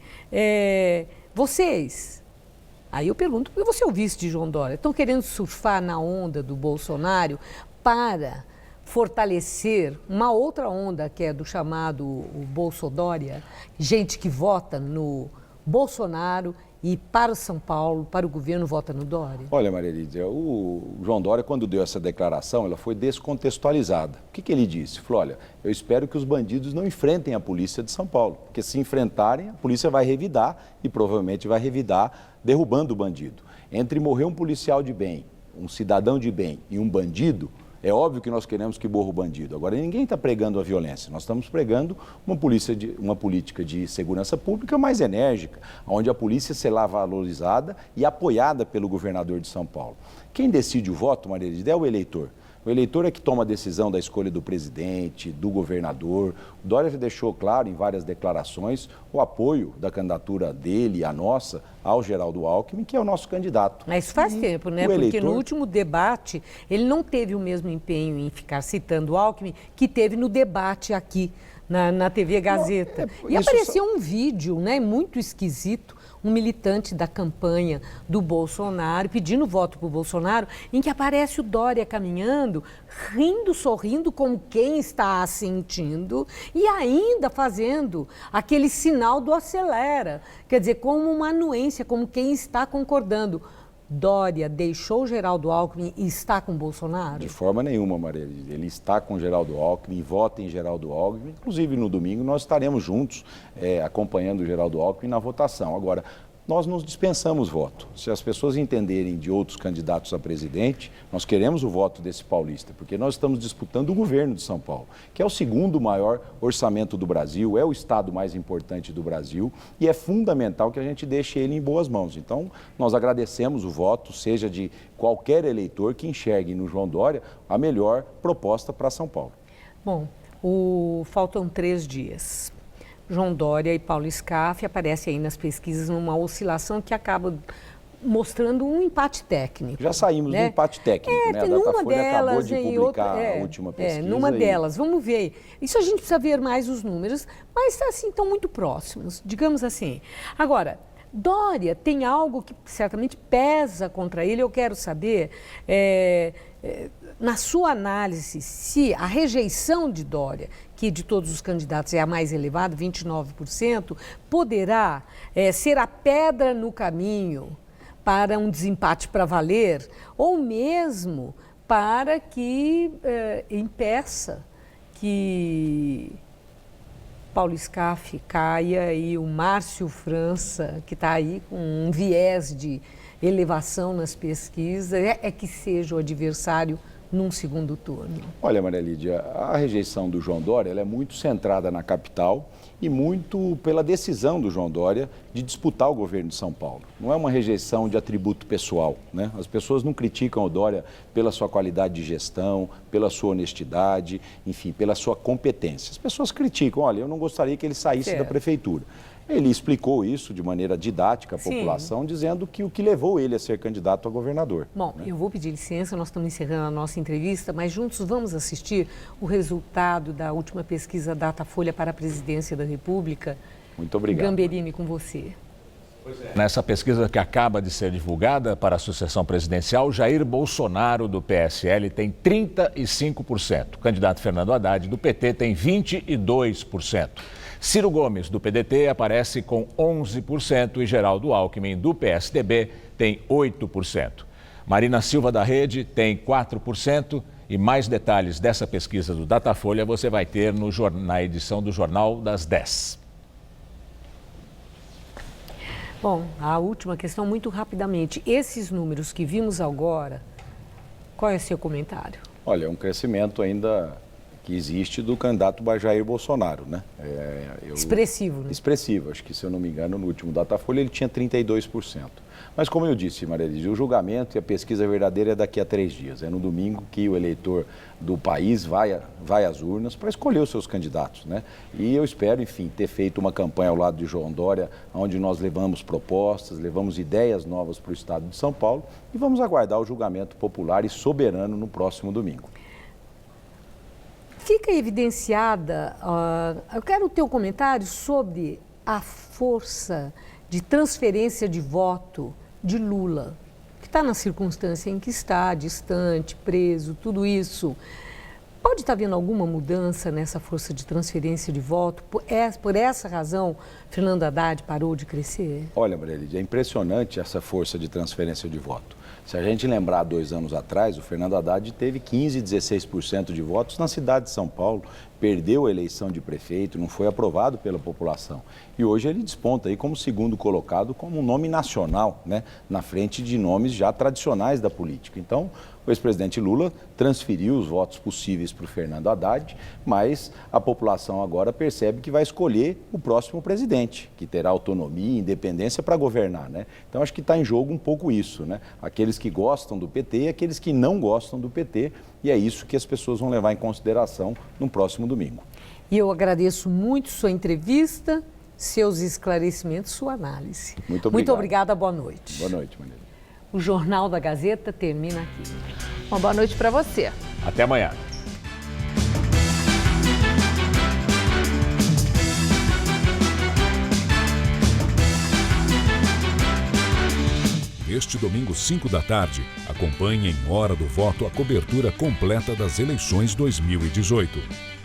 vocês... Aí eu pergunto, porque você é o vice de João Dória, estão querendo surfar na onda do Bolsonaro para fortalecer uma outra onda que é do chamado o Bolsodória, gente que vota no Bolsonaro e para São Paulo, para o governo, vota no Dória? Olha, Maria Lídia, o João Dória, quando deu essa declaração, ela foi descontextualizada. O que ele disse? Falou, olha, eu espero que os bandidos não enfrentem a polícia de São Paulo, porque se enfrentarem, a polícia vai revidar e provavelmente vai revidar derrubando o bandido. Entre morrer um policial de bem, um cidadão de bem e um bandido, é óbvio que nós queremos que morra o bandido. Agora, ninguém está pregando a violência. Nós estamos pregando uma política de segurança pública mais enérgica, onde a polícia será valorizada e apoiada pelo governador de São Paulo. Quem decide o voto, Maria Lídia, é o eleitor. O eleitor é que toma a decisão da escolha do presidente, do governador. O Dória deixou claro em várias declarações o apoio da candidatura dele, a nossa, ao Geraldo Alckmin, que é o nosso candidato. Mas faz tempo, né? Porque no último debate, ele não teve o mesmo empenho em ficar citando o Alckmin que teve no debate aqui na TV Gazeta. E apareceu um vídeo, né, muito esquisito, um militante da campanha do Bolsonaro, pedindo voto para o Bolsonaro, em que aparece o Dória caminhando, rindo, sorrindo, como quem está assentindo, e ainda fazendo aquele sinal do acelera, quer dizer, como uma anuência, como quem está concordando. Dória deixou Geraldo Alckmin e está com Bolsonaro? De forma nenhuma, Maria. Ele está com Geraldo Alckmin, vota em Geraldo Alckmin. Inclusive, no domingo, nós estaremos juntos acompanhando o Geraldo Alckmin na votação. Agora, nós nos dispensamos voto. Se as pessoas entenderem de outros candidatos a presidente, nós queremos o voto desse paulista, porque nós estamos disputando o governo de São Paulo, que é o segundo maior orçamento do Brasil, é o estado mais importante do Brasil e é fundamental que a gente deixe ele em boas mãos. Então, nós agradecemos o voto, seja de qualquer eleitor que enxergue no João Dória a melhor proposta para São Paulo. Bom, faltam 3 dias. João Dória e Paulo Scaff aparecem aí nas pesquisas numa oscilação que acaba mostrando um empate técnico. Já saímos do empate técnico, né? A Datafolha acabou de publicar a última pesquisa. Numa delas, vamos ver. Isso a gente precisa ver mais os números, mas assim, estão muito próximos, digamos assim. Agora, Dória tem algo que certamente pesa contra ele. Eu quero saber, na sua análise, se a rejeição de Dória, que de todos os candidatos é a mais elevada, 29%, poderá ser a pedra no caminho para um desempate para valer, ou mesmo para que impeça que Paulo Scaff caia e o Márcio França, que está aí com um viés de elevação nas pesquisas, que seja o adversário num segundo turno? Olha, Maria Lídia, a rejeição do João Dória ela é muito centrada na capital e muito pela decisão do João Dória de disputar o governo de São Paulo. Não é uma rejeição de atributo pessoal, né? As pessoas não criticam o Dória pela sua qualidade de gestão, pela sua honestidade, enfim, pela sua competência. As pessoas criticam, olha, eu não gostaria que ele saísse da prefeitura. Ele explicou isso de maneira didática à população, dizendo que o que levou ele a ser candidato a governador. Bom, eu vou pedir licença, nós estamos encerrando a nossa entrevista, mas juntos vamos assistir o resultado da última pesquisa Datafolha para a Presidência da República. Muito obrigado. Gamberini, com você. Nessa pesquisa que acaba de ser divulgada para a sucessão presidencial, Jair Bolsonaro, do PSL, tem 35%. O candidato Fernando Haddad, do PT, tem 22%. Ciro Gomes, do PDT, aparece com 11% e Geraldo Alckmin, do PSDB, tem 8%. Marina Silva, da Rede, tem 4%. E mais detalhes dessa pesquisa do Datafolha você vai ter na edição do Jornal das 10. Bom, a última questão, muito rapidamente. Esses números que vimos agora, qual é o seu comentário? Olha, é um crescimento ainda que existe do candidato Jair Bolsonaro, né? Expressivo, né? Expressivo. Acho que, se eu não me engano, no último Datafolha ele tinha 32%. Mas, como eu disse, Maria Lídia, o julgamento e a pesquisa verdadeira é daqui a 3 dias. É no domingo que o eleitor do país vai às urnas para escolher os seus candidatos, né? E eu espero, enfim, ter feito uma campanha ao lado de João Dória, onde nós levamos propostas, levamos ideias novas para o estado de São Paulo e vamos aguardar o julgamento popular e soberano no próximo domingo. Fica evidenciada, eu quero o teu comentário sobre a força de transferência de voto de Lula, que está na circunstância em que está, distante, preso, tudo isso. Pode estar havendo alguma mudança nessa força de transferência de voto? Por essa razão, Fernando Haddad parou de crescer? Olha, Maria Lídia, é impressionante essa força de transferência de voto. Se a gente lembrar 2 anos atrás, o Fernando Haddad teve 15%, 16% de votos na cidade de São Paulo, perdeu a eleição de prefeito, não foi aprovado pela população. E hoje ele desponta aí como segundo colocado, como um nome nacional, né, na frente de nomes já tradicionais da política. Então, o ex-presidente Lula transferiu os votos possíveis para o Fernando Haddad, mas a população agora percebe que vai escolher o próximo presidente, que terá autonomia e independência para governar, né? Então, acho que está em jogo um pouco isso, né? Aqueles que gostam do PT e aqueles que não gostam do PT, e é isso que as pessoas vão levar em consideração no próximo domingo. E eu agradeço muito sua entrevista, seus esclarecimentos, sua análise. Muito obrigado. Muito obrigada, boa noite. Boa noite, Maria. O Jornal da Gazeta termina aqui. Uma boa noite para você. Até amanhã. neste domingo 5 da tarde, acompanhe em Hora do Voto a cobertura completa das eleições 2018.